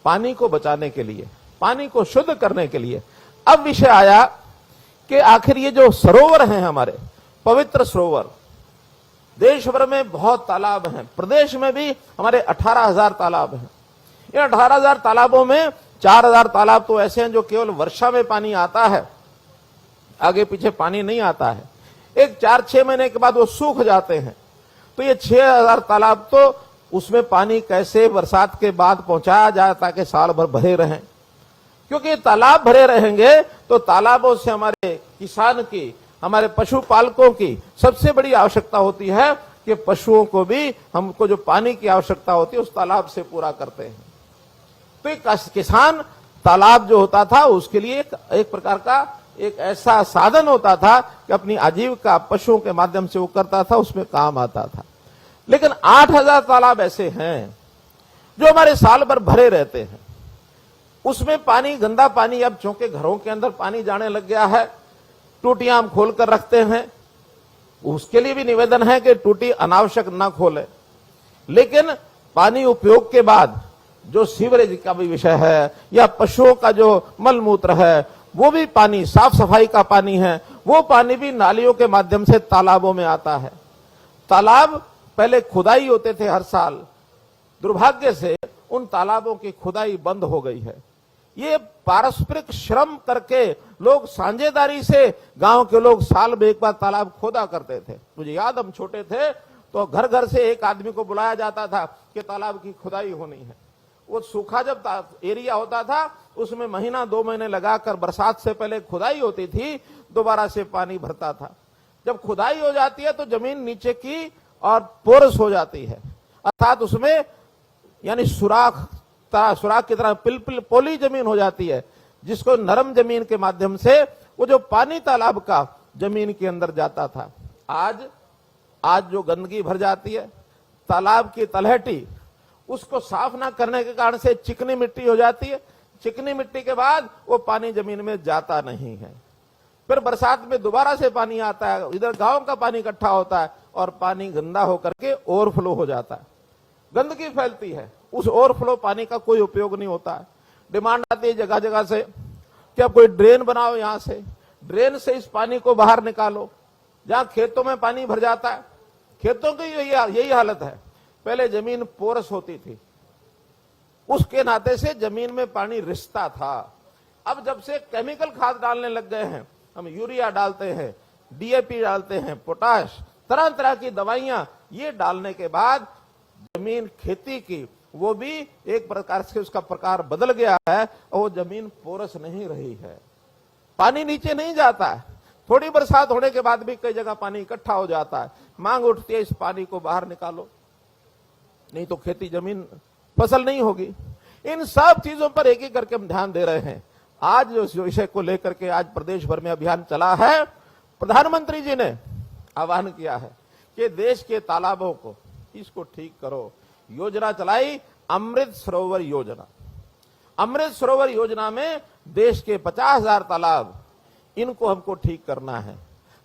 पानी को बचाने के लिए, पानी को शुद्ध करने के लिए। अब विषय आया कि आखिर ये जो सरोवर हैं हमारे पवित्र सरोवर, देश भर में बहुत तालाब हैं, प्रदेश में भी हमारे 18,000 तालाब हैं। इन 18,000 तालाबों में 4,000 तालाब तो ऐसे हैं जो केवल वर्षा में पानी आता है, आगे पीछे पानी नहीं आता है। एक 4-6 महीने के बाद वो सूख जाते हैं। तो ये 6,000 तालाब तो उसमें पानी कैसे बरसात के बाद पहुंचाया जाए ताकि साल भर भरे रहें, क्योंकि तालाब भरे रहेंगे तो तालाबों से हमारे किसान की, हमारे पशुपालकों की सबसे बड़ी आवश्यकता होती है कि पशुओं को भी हमको जो पानी की आवश्यकता होती है उस तालाब से पूरा करते हैं। तो एक किसान तालाब जो होता था उसके लिए एक प्रकार का एक ऐसा साधन होता था कि अपनी आजीविका पशुओं के माध्यम से वो करता था, उसमें काम आता था। लेकिन 8,000 तालाब ऐसे हैं जो हमारे साल भर भरे रहते हैं। उसमें पानी, गंदा पानी, अब चूंकि घरों के अंदर पानी जाने लग गया है, टूटियां हम खोल कर रखते हैं। उसके लिए भी निवेदन है कि टूटी अनावश्यक ना खोले। लेकिन पानी उपयोग के बाद जो सीवरेज का भी विषय है या पशुओं का जो मलमूत्र है, वो भी पानी, साफ सफाई का पानी है, वो पानी भी नालियों के माध्यम से तालाबों में आता है। तालाब पहले खुदाई होते थे हर साल, दुर्भाग्य से उन तालाबों की खुदाई बंद हो गई है। ये पारस्परिक श्रम करके लोग, साझेदारी से गांव के लोग साल में एक बार तालाब खोदा करते थे। मुझे याद, हम छोटे थे तो घर घर से एक आदमी को बुलाया जाता था कि तालाब की खुदाई होनी है। वो सूखा जब एरिया होता था उसमें महीना 2 महीने लगाकर बरसात से पहले खुदाई होती थी, दोबारा से पानी भरता था। जब खुदाई हो जाती है तो जमीन नीचे की और पोरस हो जाती है, अर्थात उसमें यानी सुराख की तरह पिल पोली जमीन हो जाती है, जिसको नरम जमीन के माध्यम से वो जो पानी तालाब का जमीन के अंदर जाता था। आज जो गंदगी भर जाती है, तालाब की तलहटी, उसको साफ ना करने के कारण से चिकनी मिट्टी हो जाती है। चिकनी मिट्टी के बाद वो पानी जमीन में जाता नहीं है। फिर बरसात में दोबारा से पानी आता है, इधर गांव का पानी इकट्ठा होता है और पानी गंदा होकर के ओवरफ्लो हो जाता है, गंदगी फैलती है। उस ओवरफ्लो पानी का कोई उपयोग नहीं होता है। डिमांड आती है जगह जगह से कि अब कोई ड्रेन बनाओ, यहां से ड्रेन से इस पानी को बाहर निकालो। जहां खेतों में पानी भर जाता है, खेतों की यही हालत है। पहले जमीन पोरस होती थी, उसके नाते से जमीन में पानी रिसता था। अब जब से केमिकल खाद डालने लग गए हैं, हम यूरिया डालते हैं, डीएपी डालते हैं, पोटाश, तरह तरह की दवाइयां, ये डालने के बाद जमीन खेती की वो भी एक प्रकार से उसका प्रकार बदल गया है और वो जमीन पोरस नहीं रही है, पानी नीचे नहीं जाता है। थोड़ी बरसात होने के बाद भी कई जगह पानी इकट्ठा हो जाता है। मांग उठती है इस पानी को बाहर निकालो, नहीं तो खेती जमीन फसल नहीं होगी। इन सब चीजों पर एक एक करके हम ध्यान दे रहे हैं। आज जो विषय को लेकर के आज प्रदेश भर में अभियान चला है, प्रधानमंत्री जी ने आह्वान किया है कि देश के तालाबों को इसको ठीक करो। योजना चलाई अमृत सरोवर योजना। अमृत सरोवर योजना में देश के 50,000 तालाब, इनको हमको ठीक करना है।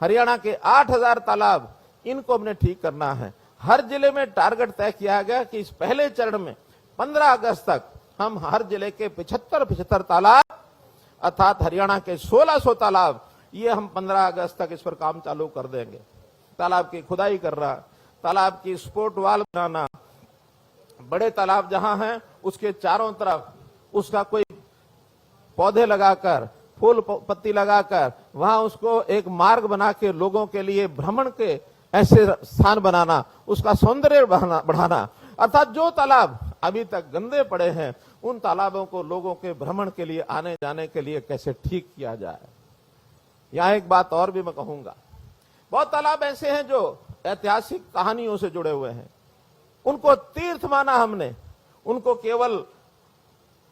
हरियाणा के 8,000 तालाब, इनको हमने ठीक करना है। हर जिले में टारगेट तय किया गया कि इस पहले चरण में 15 अगस्त तक हम हर जिले के 75 तालाब, अर्थात हरियाणा के 1600 तालाब, ये हम 15 अगस्त तक इस पर काम चालू कर देंगे। तालाब की खुदाई करना, तालाब की स्पोर्ट वाल बनाना, बड़े तालाब जहां हैं उसके चारों तरफ उसका कोई पौधे लगाकर, फूल पत्ती लगाकर वहां उसको एक मार्ग बना के लोगों के लिए भ्रमण के ऐसे स्थान बनाना, उसका सौंदर्य बढ़ाना। अर्थात जो तालाब अभी तक गंदे पड़े हैं उन तालाबों को लोगों के भ्रमण के लिए, आने जाने के लिए कैसे ठीक किया जाए। यहां एक बात और भी मैं कहूंगा, बहुत तालाब ऐसे हैं जो ऐतिहासिक कहानियों से जुड़े हुए हैं, उनको तीर्थ माना हमने। उनको केवल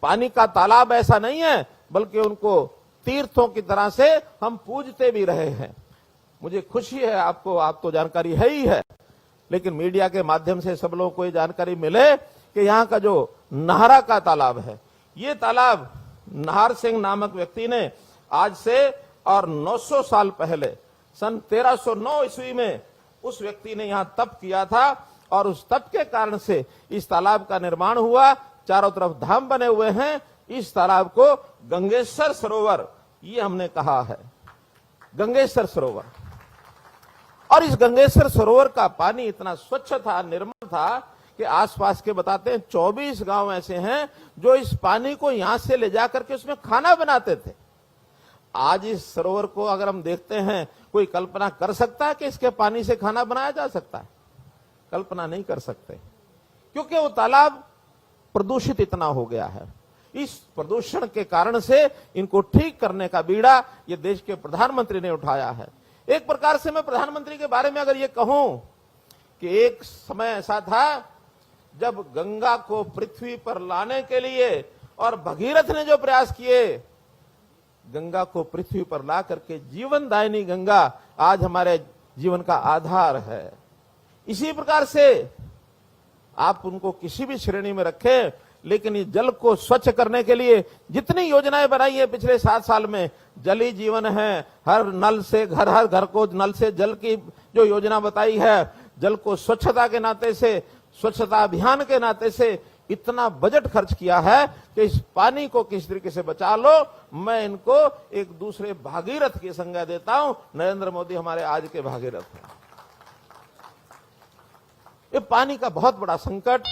पानी का तालाब ऐसा नहीं है, बल्कि उनको तीर्थों की तरह से हम पूजते भी रहे हैं। मुझे खुशी है, आप तो जानकारी है ही है, लेकिन मीडिया के माध्यम से सब लोगों को ये जानकारी मिले कि यहाँ का जो नाहरा का तालाब है, ये तालाब नाहर सिंह नामक व्यक्ति ने आज से और 900 साल पहले सन 1309 ईस्वी में उस व्यक्ति ने यहाँ तप किया था और उस तप के कारण से इस तालाब का निर्माण हुआ। चारों तरफ धाम बने हुए हैं। इस तालाब को गंगेश्वर सरोवर ये हमने कहा है, गंगेश्वर सरोवर। और इस गंगेश्वर सरोवर का पानी इतना स्वच्छ था, निर्मल था कि आसपास के बताते हैं 24 गांव ऐसे हैं जो इस पानी को यहां से ले जाकर के उसमें खाना बनाते थे। आज इस सरोवर को अगर हम देखते हैं, कोई कल्पना कर सकता है कि इसके पानी से खाना बनाया जा सकता है? कल्पना नहीं कर सकते, क्योंकि वो तालाब प्रदूषित इतना हो गया है। इस प्रदूषण के कारण से इनको ठीक करने का बीड़ा ये देश के प्रधानमंत्री ने उठाया है। एक प्रकार से मैं प्रधानमंत्री के बारे में अगर ये कहूं कि एक समय ऐसा था जब गंगा को पृथ्वी पर लाने के लिए और भगीरथ ने जो प्रयास किए, गंगा को पृथ्वी पर ला करके जीवनदायिनी गंगा आज हमारे जीवन का आधार है। इसी प्रकार से आप उनको किसी भी श्रेणी में रखें, लेकिन इस जल को स्वच्छ करने के लिए जितनी योजनाएं बनाई है पिछले 7 साल में, जल ही जीवन है, हर नल से हर घर को नल से जल की जो योजना बताई है, जल को स्वच्छता के नाते से, स्वच्छता अभियान के नाते से इतना बजट खर्च किया है कि इस पानी को किस तरीके से बचा लो। मैं इनको एक दूसरे भागीरथ की संज्ञा देता हूं। नरेंद्र मोदी हमारे आज के भागीरथ हैं। ये पानी का बहुत बड़ा संकट,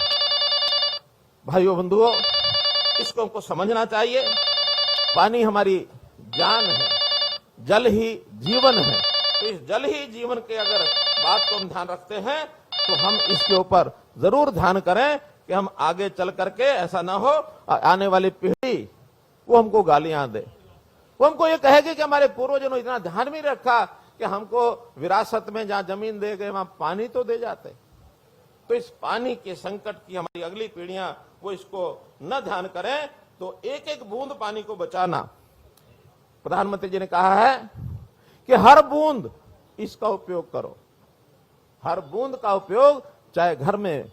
भाइयों बंधुओं, इसको हमको समझना चाहिए। पानी हमारी जान है, जल ही जीवन है। तो इस जल ही जीवन के अगर बात को हम ध्यान रखते हैं तो हम इसके ऊपर जरूर ध्यान करें कि हम आगे चल करके ऐसा ना हो आने वाली पीढ़ी वो हमको गालियां दे, वो हमको ये कहेगी कि हमारे पूर्वजों ने इतना ध्यान नहीं रखा कि हमको विरासत में जहां जमीन दे गए वहां पानी तो दे जाते। तो इस पानी के संकट की हमारी अगली पीढ़ियां वो इसको न ध्यान करें। तो एक एक बूंद पानी को बचाना, प्रधानमंत्री जी ने कहा है कि हर बूंद इसका उपयोग करो, हर बूंद का उपयोग चाहे घर में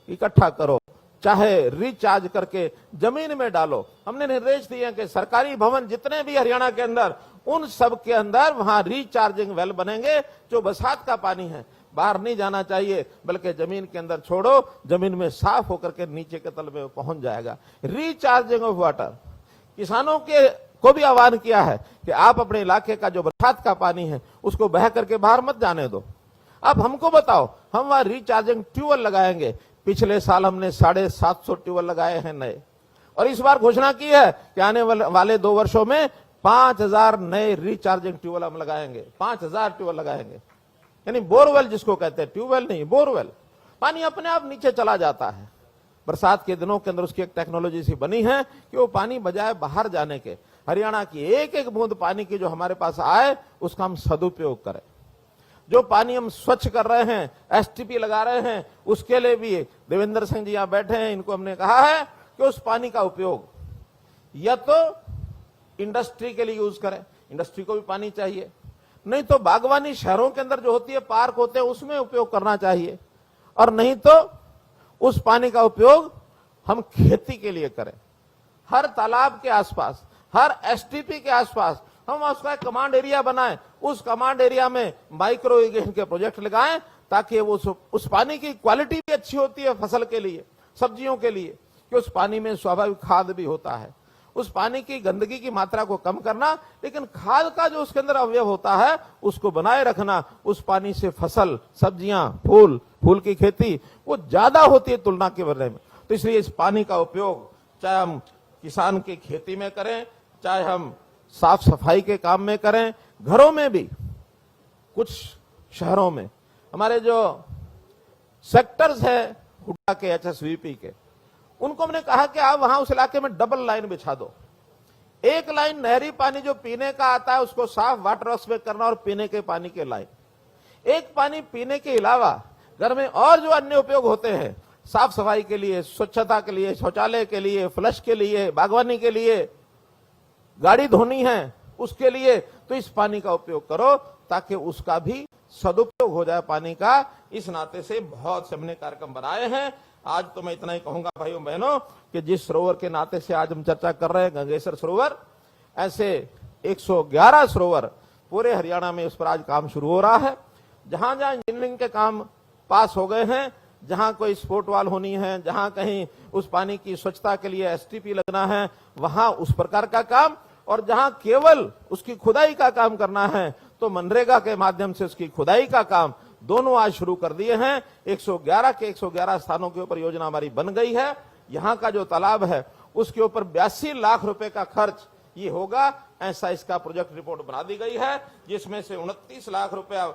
इकट्ठा करो, चाहे रिचार्ज करके जमीन में डालो। हमने निर्देश दिए कि सरकारी भवन जितने भी हरियाणा के अंदर, उन सब के अंदर वहां रिचार्जिंग वेल बनेंगे। जो बरसात का पानी है बाहर नहीं जाना चाहिए, बल्कि जमीन के अंदर छोड़ो, जमीन में साफ होकर के नीचे के तल में पहुंच जाएगा। रिचार्जिंग ऑफ वाटर, किसानों के को भी आह्वान किया है कि आप अपने इलाके का जो बरसात का पानी है उसको बह करके बाहर मत जाने दो। अब हमको बताओ, हम वहां रिचार्जिंग ट्यूबवेल लगाएंगे। पिछले साल हमने 750 ट्यूबवेल लगाए हैं नए, और इस बार घोषणा की है कि आने वाले 2 वर्षों में 5000 नए रिचार्जिंग ट्यूबवेल हम लगाएंगे। 5000 ट्यूबवेल लगाएंगे, यानी बोरवेल जिसको कहते हैं, ट्यूबवेल नहीं, बोरवेल। पानी अपने आप नीचे चला जाता है। बरसात के दिनों के अंदर उसकी एक टेक्नोलॉजी सी बनी है कि वो पानी बजाय बाहर जाने के, हरियाणा की एक एक बूंद पानी की जो हमारे पास आए उसका हम सदुपयोग करें। जो पानी हम स्वच्छ कर रहे हैं, एसटीपी लगा रहे हैं, उसके लिए भी देवेंद्र सिंह जी यहां बैठे हैं, इनको हमने कहा है कि उस पानी का उपयोग या तो इंडस्ट्री के लिए यूज करें, इंडस्ट्री को भी पानी चाहिए, नहीं तो बागवानी शहरों के अंदर जो होती है, पार्क होते हैं, उसमें उपयोग करना चाहिए, और नहीं तो उस पानी का उपयोग हम खेती के लिए करें। हर तालाब के आसपास, हर एसटीपी के आसपास हम उसका एक कमांड एरिया बनाएं, उस कमांड एरिया में माइक्रो इरिगेशन के प्रोजेक्ट लगाएं, ताकि वो उस पानी की क्वालिटी भी अच्छी होती है फसल के लिए, सब्जियों के लिए, कि उस पानी में स्वाभाविक खाद भी होता है। उस पानी की गंदगी की मात्रा को कम करना, लेकिन खाद का जो उसके अंदर अवयव होता है उसको बनाए रखना। उस पानी से फसल, सब्जियां, फूल की खेती वो ज्यादा होती है तुलना के बारे में। तो इसलिए इस पानी का उपयोग चाहे हम किसान की खेती में करें, चाहे हम साफ सफाई के काम में करें, घरों में भी। कुछ शहरों में हमारे जो सेक्टर्स हैं हुड्डा के, एचएसवीपी के, उनको हमने कहा कि आप वहां उस इलाके में डबल लाइन बिछा दो। एक लाइन नहरी पानी जो पीने का आता है उसको साफ वाटर वर्क्स में करना, और पीने के पानी के लाइन एक पानी पीने के अलावा घर में और जो अन्य उपयोग होते हैं, साफ सफाई के लिए, स्वच्छता के लिए, शौचालय के लिए, फ्लश के लिए, बागवानी के लिए, गाड़ी धोनी है उसके लिए, तो इस पानी का उपयोग करो ताकि उसका भी सदुपयोग हो जाए पानी का। इस नाते से बहुत से हमने कार्यक्रम बनाए हैं। आज तो मैं इतना ही कहूंगा भाइयों बहनों कि जिस सरोवर के नाते से आज हम चर्चा कर रहे हैं, गंगेश्वर सरोवर, ऐसे 111 सरोवर पूरे हरियाणा में उस पर आज काम शुरू हो रहा है। जहां जहां इंजीनियरिंग के काम पास हो गए हैं, जहां कोई स्पोर्ट वाल होनी है, जहां कहीं उस पानी की स्वच्छता के लिए एसटीपी लगना है, वहां उस प्रकार का काम, और जहां केवल उसकी खुदाई का काम करना है तो मनरेगा के माध्यम से उसकी खुदाई का काम दोनों आज शुरू कर दिए हैं। 111 के 111 स्थानों के ऊपर योजना हमारी बन गई है। यहां का जो तालाब है उसके ऊपर 82 लाख रुपए का खर्च ये होगा, ऐसा इसका प्रोजेक्ट रिपोर्ट बना दी गई है, जिसमें से 29 लाख रुपया,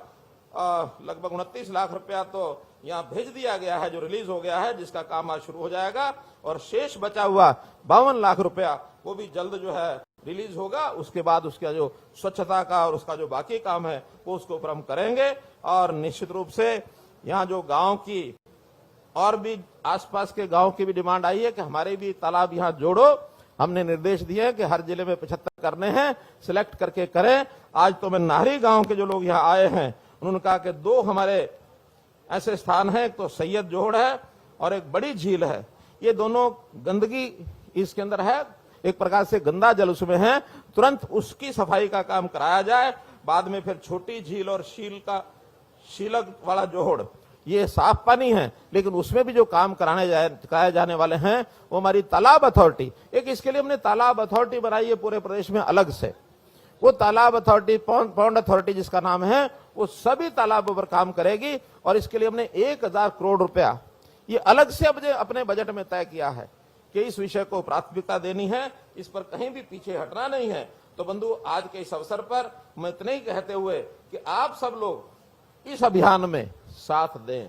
लगभग 29 लाख रुपया तो यहां भेज दिया गया है, जो रिलीज हो गया है, जिसका काम आज शुरू हो जाएगा, और शेष बचा हुआ 52 लाख रुपया वो भी जल्द जो है रिलीज होगा। उसके बाद उसका जो स्वच्छता का और उसका जो बाकी काम है वो उसके ऊपर हम करेंगे। और निश्चित रूप से यहाँ जो गांव की और भी आसपास के गांव की भी डिमांड आई है कि हमारे भी तालाब यहाँ जोड़ो। हमने निर्देश दिए हैं कि हर जिले में 75 करने हैं, सिलेक्ट करके करें। आज तो मैं नाहरी गांव के जो लोग यहाँ आए हैं उन्होंने कहा कि 2 हमारे ऐसे स्थान है, एक तो सैयद जोहड़ है और एक बड़ी झील है। ये दोनों गंदगी इसके अंदर है, एक प्रकार से गंदा जल उसमें है, तुरंत उसकी सफाई का काम कराया जाए। बाद में फिर छोटी झील और शीलक वाला जोहड़, ये साफ पानी है, लेकिन उसमें भी जो काम कराए जाने वाले हैं वो हमारी तालाब अथॉरिटी, एक इसके लिए हमने तालाब अथॉरिटी बनाई है पूरे प्रदेश में अलग से। वो तालाब अथॉरिटी, पॉन्ड अथॉरिटी जिसका नाम है, वो सभी तालाबों पर काम करेगी और इसके लिए हमने 1000 करोड़ रुपया ये अलग से अपने बजट में तय किया है कि इस विषय को प्राथमिकता देनी है, इस पर कहीं भी पीछे हटना नहीं है। तो बंधु, आज के इस अवसर पर मैं इतने ही कहते हुए कि आप सब लोग इस अभियान में साथ दें,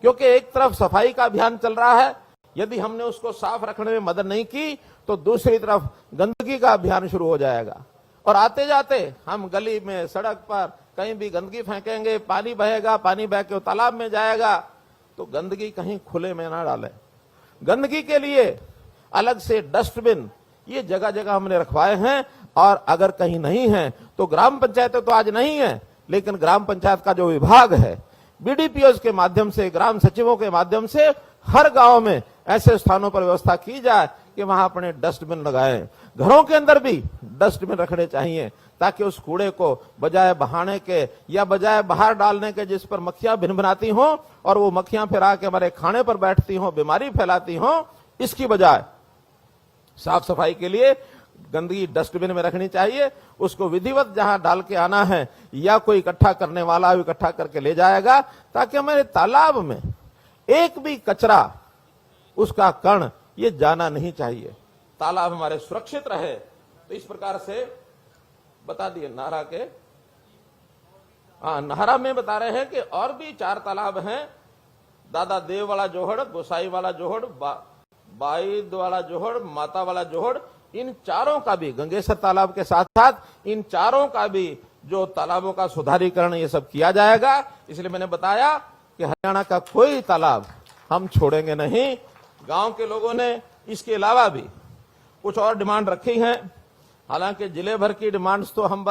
क्योंकि एक तरफ सफाई का अभियान चल रहा है, यदि हमने उसको साफ रखने में मदद नहीं की तो दूसरी तरफ गंदगी का अभियान शुरू हो जाएगा और आते जाते हम गली में, सड़क पर कहीं भी गंदगी फेंकेंगे, पानी बहेगा, पानी बह के तालाब में जाएगा। तो गंदगी कहीं खुले में ना डालें। गंदगी के लिए अलग से डस्टबिन ये जगह जगह हमने रखवाए हैं और अगर कहीं नहीं है तो ग्राम पंचायतें तो आज नहीं है, लेकिन ग्राम पंचायत का जो विभाग है, बीडीपीओ के माध्यम से, ग्राम सचिवों के माध्यम से हर गांव में ऐसे स्थानों पर व्यवस्था की जाए कि वहां अपने डस्टबिन लगाएं। घरों के अंदर भी डस्टबिन रखने चाहिए ताकि उस कूड़े को बजाय बहाने के या बजाय बाहर डालने के, जिस पर मक्खियां भिनभिनाती हों और वो मक्खियां फिर आके हमारे खाने पर बैठती हों, बीमारी फैलाती हों, इसकी बजाय साफ सफाई के लिए गंदगी डस्टबिन में रखनी चाहिए। उसको विधिवत जहां डाल के आना है या कोई इकट्ठा करने वाला इकट्ठा करके ले जाएगा, ताकि हमारे तालाब में एक भी कचरा, उसका कण ये जाना नहीं चाहिए, तालाब हमारे सुरक्षित रहे। तो इस प्रकार से बता दिए नाहरा के, नाहरा में बता रहे हैं कि और भी 4 तालाब हैं, दादा देव वाला जोहड़, गोसाई वाला जोहड़, बाईद वाला जोहड़, माता वाला जोहड़, इन चारों का भी, गंगेसर तालाब के साथ साथ इन चारों का भी जो तालाबों का सुधारीकरण ये सब किया जाएगा। इसलिए मैंने बताया कि हरियाणा का कोई तालाब हम छोड़ेंगे नहीं। गांव के लोगों ने इसके अलावा भी कुछ और डिमांड रखी हैं, हालांकि जिले भर की डिमांड्स तो हम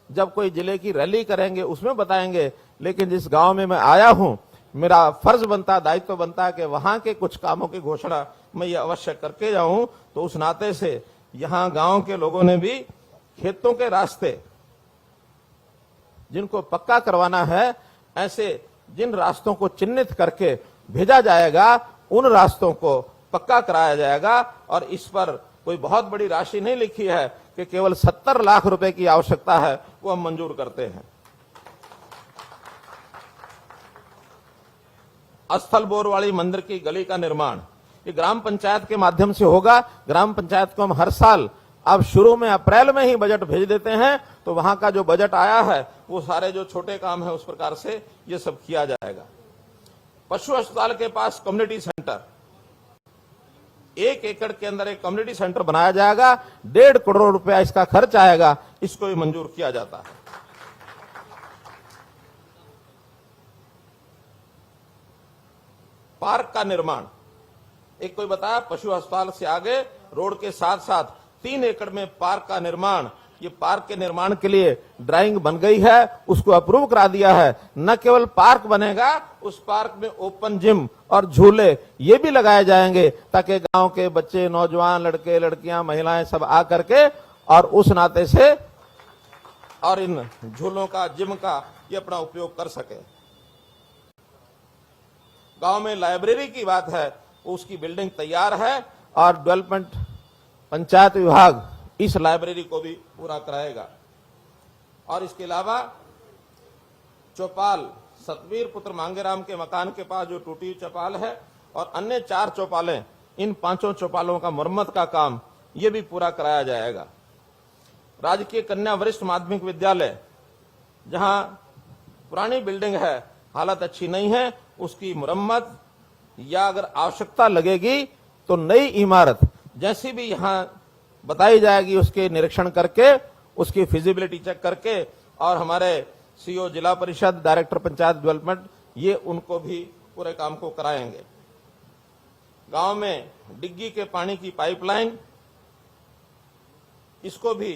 जब कोई जिले की रैली करेंगे उसमें बताएंगे, लेकिन जिस गांव में मैं आया हूं, मेरा फर्ज बनता, दायित्व बनता है कि वहां के कुछ कामों की घोषणा मैं ये अवश्य करके जाऊं। तो उस नाते से यहां गांव के लोगों ने भी खेतों के रास्ते जिनको पक्का करवाना है, ऐसे जिन रास्तों को चिन्हित करके भेजा जाएगा, उन रास्तों को पक्का कराया जाएगा। और इस पर कोई बहुत बड़ी राशि नहीं लिखी है कि केवल 70 लाख रुपए की आवश्यकता है, वो हम मंजूर करते हैं। स्थल बोरवाड़ी मंदिर की गली का निर्माण ये ग्राम पंचायत के माध्यम से होगा। ग्राम पंचायत को हम हर साल, अब शुरू में अप्रैल में ही बजट भेज देते हैं, तो वहां का जो बजट आया है वो सारे जो छोटे काम है उस प्रकार से ये सब किया जाएगा। पशु अस्पताल के पास कम्युनिटी सेंटर, 1 एकड़ के अंदर एक कम्युनिटी सेंटर बनाया जाएगा, 1.5 करोड़ रुपया इसका खर्च आएगा, इसको भी मंजूर किया जाता है। पार्क का निर्माण, एक कोई बताया पशु अस्पताल से आगे रोड के साथ साथ 3 एकड़ में पार्क का निर्माण, ये पार्क के निर्माण के लिए ड्राइंग बन गई है, उसको अप्रूव करा दिया है। न केवल पार्क बनेगा, उस पार्क में ओपन जिम और झूले ये भी लगाए जाएंगे, ताकि गांव के बच्चे, नौजवान, लड़के लड़कियां, महिलाएं सब आ करके और उस नाते से और इन झूलों का, जिम का ये अपना उपयोग कर सके। गांव में लाइब्रेरी की बात है, उसकी बिल्डिंग तैयार है और डेवलपमेंट पंचायत विभाग इस लाइब्रेरी को भी पूरा कराएगा। और इसके अलावा चौपाल, सतवीर पुत्र मांगेराम के मकान के पास जो टूटी चौपाल है और अन्य 4 चौपालें, इन 5 चौपालों का मरम्मत का काम ये भी पूरा कराया जाएगा। राजकीय कन्या वरिष्ठ माध्यमिक विद्यालय, जहां पुरानी बिल्डिंग है, हालत अच्छी नहीं है, उसकी मुरम्मत या अगर आवश्यकता लगेगी तो नई इमारत जैसी भी यहां बताई जाएगी उसके निरीक्षण करके, उसकी फिजिबिलिटी चेक करके, और हमारे सीओ जिला परिषद, डायरेक्टर पंचायत डेवलपमेंट, ये उनको भी पूरे काम को कराएंगे। गांव में डिग्गी के पानी की पाइपलाइन, इसको भी,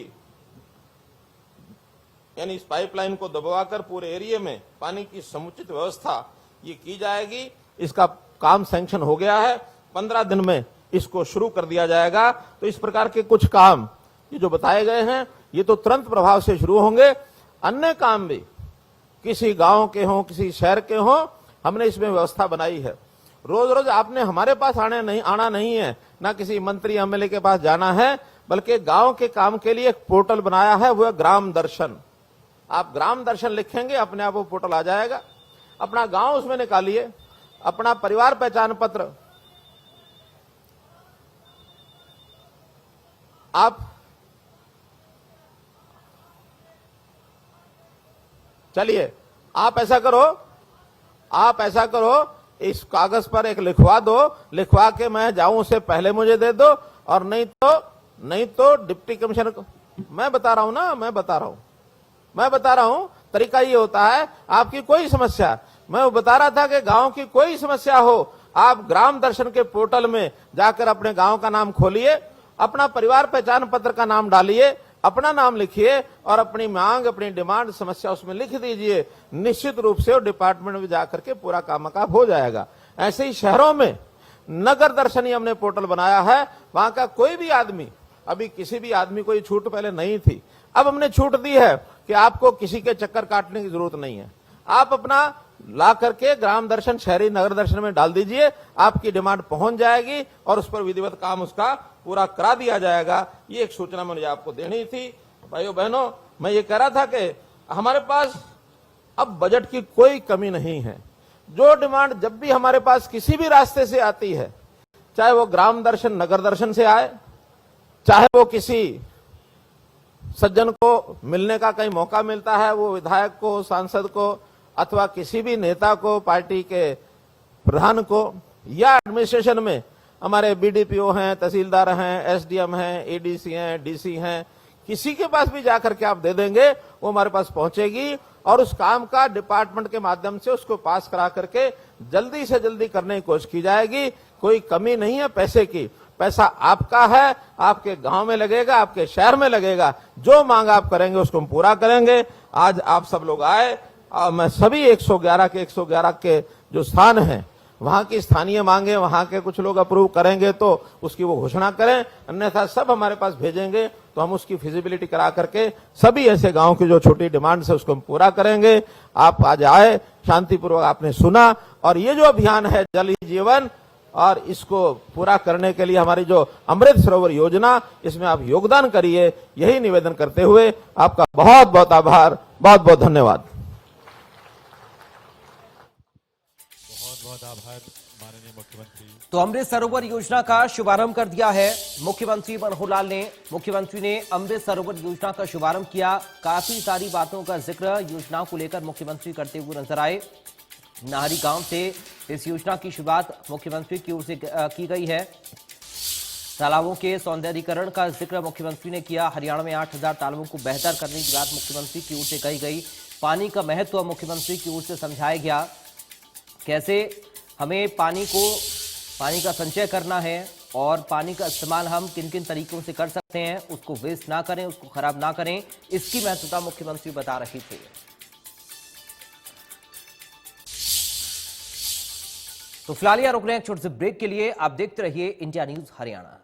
यानी इस पाइपलाइन को दबवाकर पूरे एरिया में पानी की समुचित व्यवस्था, ये की जाएगी। इसका काम सैंक्शन हो गया है, 15 दिन में इसको शुरू कर दिया जाएगा। तो इस प्रकार के कुछ काम ये जो बताए गए हैं ये तो तुरंत प्रभाव से शुरू होंगे। अन्य काम भी किसी गांव के हों, किसी शहर के हों, हमने इसमें व्यवस्था बनाई है। रोज रोज आपने हमारे पास आना नहीं है, ना किसी मंत्री एमएलए के पास जाना है, बल्कि गांव के काम के लिए एक पोर्टल बनाया है, वो है ग्राम दर्शन। आप ग्राम दर्शन लिखेंगे, अपने आप वो पोर्टल आ जाएगा। अपना गांव उसमें निकालिए, अपना परिवार पहचान पत्र आप चलिए, आप ऐसा करो, इस कागज पर एक लिखवा दो, लिखवा के मैं जाऊं उससे पहले मुझे दे दो, और नहीं तो डिप्टी कमिश्नर को। मैं बता रहा हूं तरीका ये होता है। आपकी कोई समस्या, मैं वो बता रहा था कि गांव की कोई समस्या हो, आप ग्राम दर्शन के पोर्टल में जाकर अपने गांव का नाम खोलिए, अपना परिवार पहचान पत्र का नाम डालिए, अपना नाम लिखिए और अपनी मांग, अपनी डिमांड, समस्या उसमें लिख दीजिए। निश्चित रूप से वो डिपार्टमेंट में जाकर के पूरा कामकाज हो जाएगा। ऐसे ही शहरों में नगर दर्शन ही हमने पोर्टल बनाया है। वहां का कोई भी आदमी, अभी किसी भी आदमी को ये छूट पहले नहीं थी, अब हमने छूट दी है कि आपको किसी के चक्कर काटने की जरूरत नहीं है। आप अपना ला करके ग्राम दर्शन, शहरी नगर दर्शन में डाल दीजिए, आपकी डिमांड पहुंच जाएगी और उस पर विधिवत काम उसका पूरा करा दिया जाएगा। ये एक सूचना मुझे आपको देनी थी। भाइयों बहनों, मैं ये कह रहा था कि हमारे पास अब बजट की कोई कमी नहीं है। जो डिमांड जब भी हमारे पास किसी भी रास्ते से आती है, चाहे वो ग्राम दर्शन, नगर दर्शन से आए, चाहे वो किसी सज्जन को मिलने का कहीं मौका मिलता है, वो विधायक को, सांसद को, अथवा किसी भी नेता को, पार्टी के प्रधान को, या एडमिनिस्ट्रेशन में हमारे बीडीपीओ हैं, तहसीलदार हैं, एसडीएम हैं, एडीसी हैं, डीसी हैं, किसी के पास भी जाकर के आप दे देंगे, वो हमारे पास पहुंचेगी और उस काम का डिपार्टमेंट के माध्यम से उसको पास करा करके जल्दी से जल्दी करने की कोशिश की जाएगी। कोई कमी नहीं है पैसे की। पैसा आपका है, आपके गांव में लगेगा, आपके शहर में लगेगा। जो मांग आप करेंगे उसको हम पूरा करेंगे। आज आप सब लोग आए और मैं सभी 111 के जो स्थान हैं, वहां की स्थानीय मांगे, वहां के कुछ लोग अप्रूव करेंगे तो उसकी वो घोषणा करें, अन्यथा सब हमारे पास भेजेंगे तो हम उसकी फिजिबिलिटी करा करके सभी ऐसे गांव की जो छोटी डिमांड्स है उसको हम पूरा करेंगे। आप आज आए, शांतिपूर्वक आपने सुना, और ये जो अभियान है जल ही जीवन, और इसको पूरा करने के लिए हमारी जो अमृत सरोवर योजना, इसमें आप योगदान करिए, यही निवेदन करते हुए आपका बहुत बहुत आभार, बहुत बहुत धन्यवाद। बहुत आभार माननीय मुख्यमंत्री। तो अमृत सरोवर योजना का शुभारंभ कर दिया है मुख्यमंत्री मनोहर लाल ने। मुख्यमंत्री ने अमृत सरोवर योजना का शुभारंभ किया। काफी सारी बातों का जिक्र योजनाओं को लेकर मुख्यमंत्री करते हुए नजर आए। नाहरी गांव से इस योजना की शुरुआत मुख्यमंत्री की ओर से की गई है। तालाबों के सौंदर्यीकरण का जिक्र मुख्यमंत्री ने किया। हरियाणा में 8000 तालाबों को बेहतर करने की बात मुख्यमंत्री की ओर से कही गई। पानी का महत्व मुख्यमंत्री की ओर से समझाया गया, कैसे हमें पानी का संचय करना है और पानी का इस्तेमाल हम किन किन तरीकों से कर सकते हैं, उसको वेस्ट ना करें, उसको खराब ना करें, इसकी महत्वता मुख्यमंत्री बता रही थी। तो फिलहाल रुक रहे हैं एक छोटे से ब्रेक के लिए। आप देखते रहिए इंडिया न्यूज हरियाणा।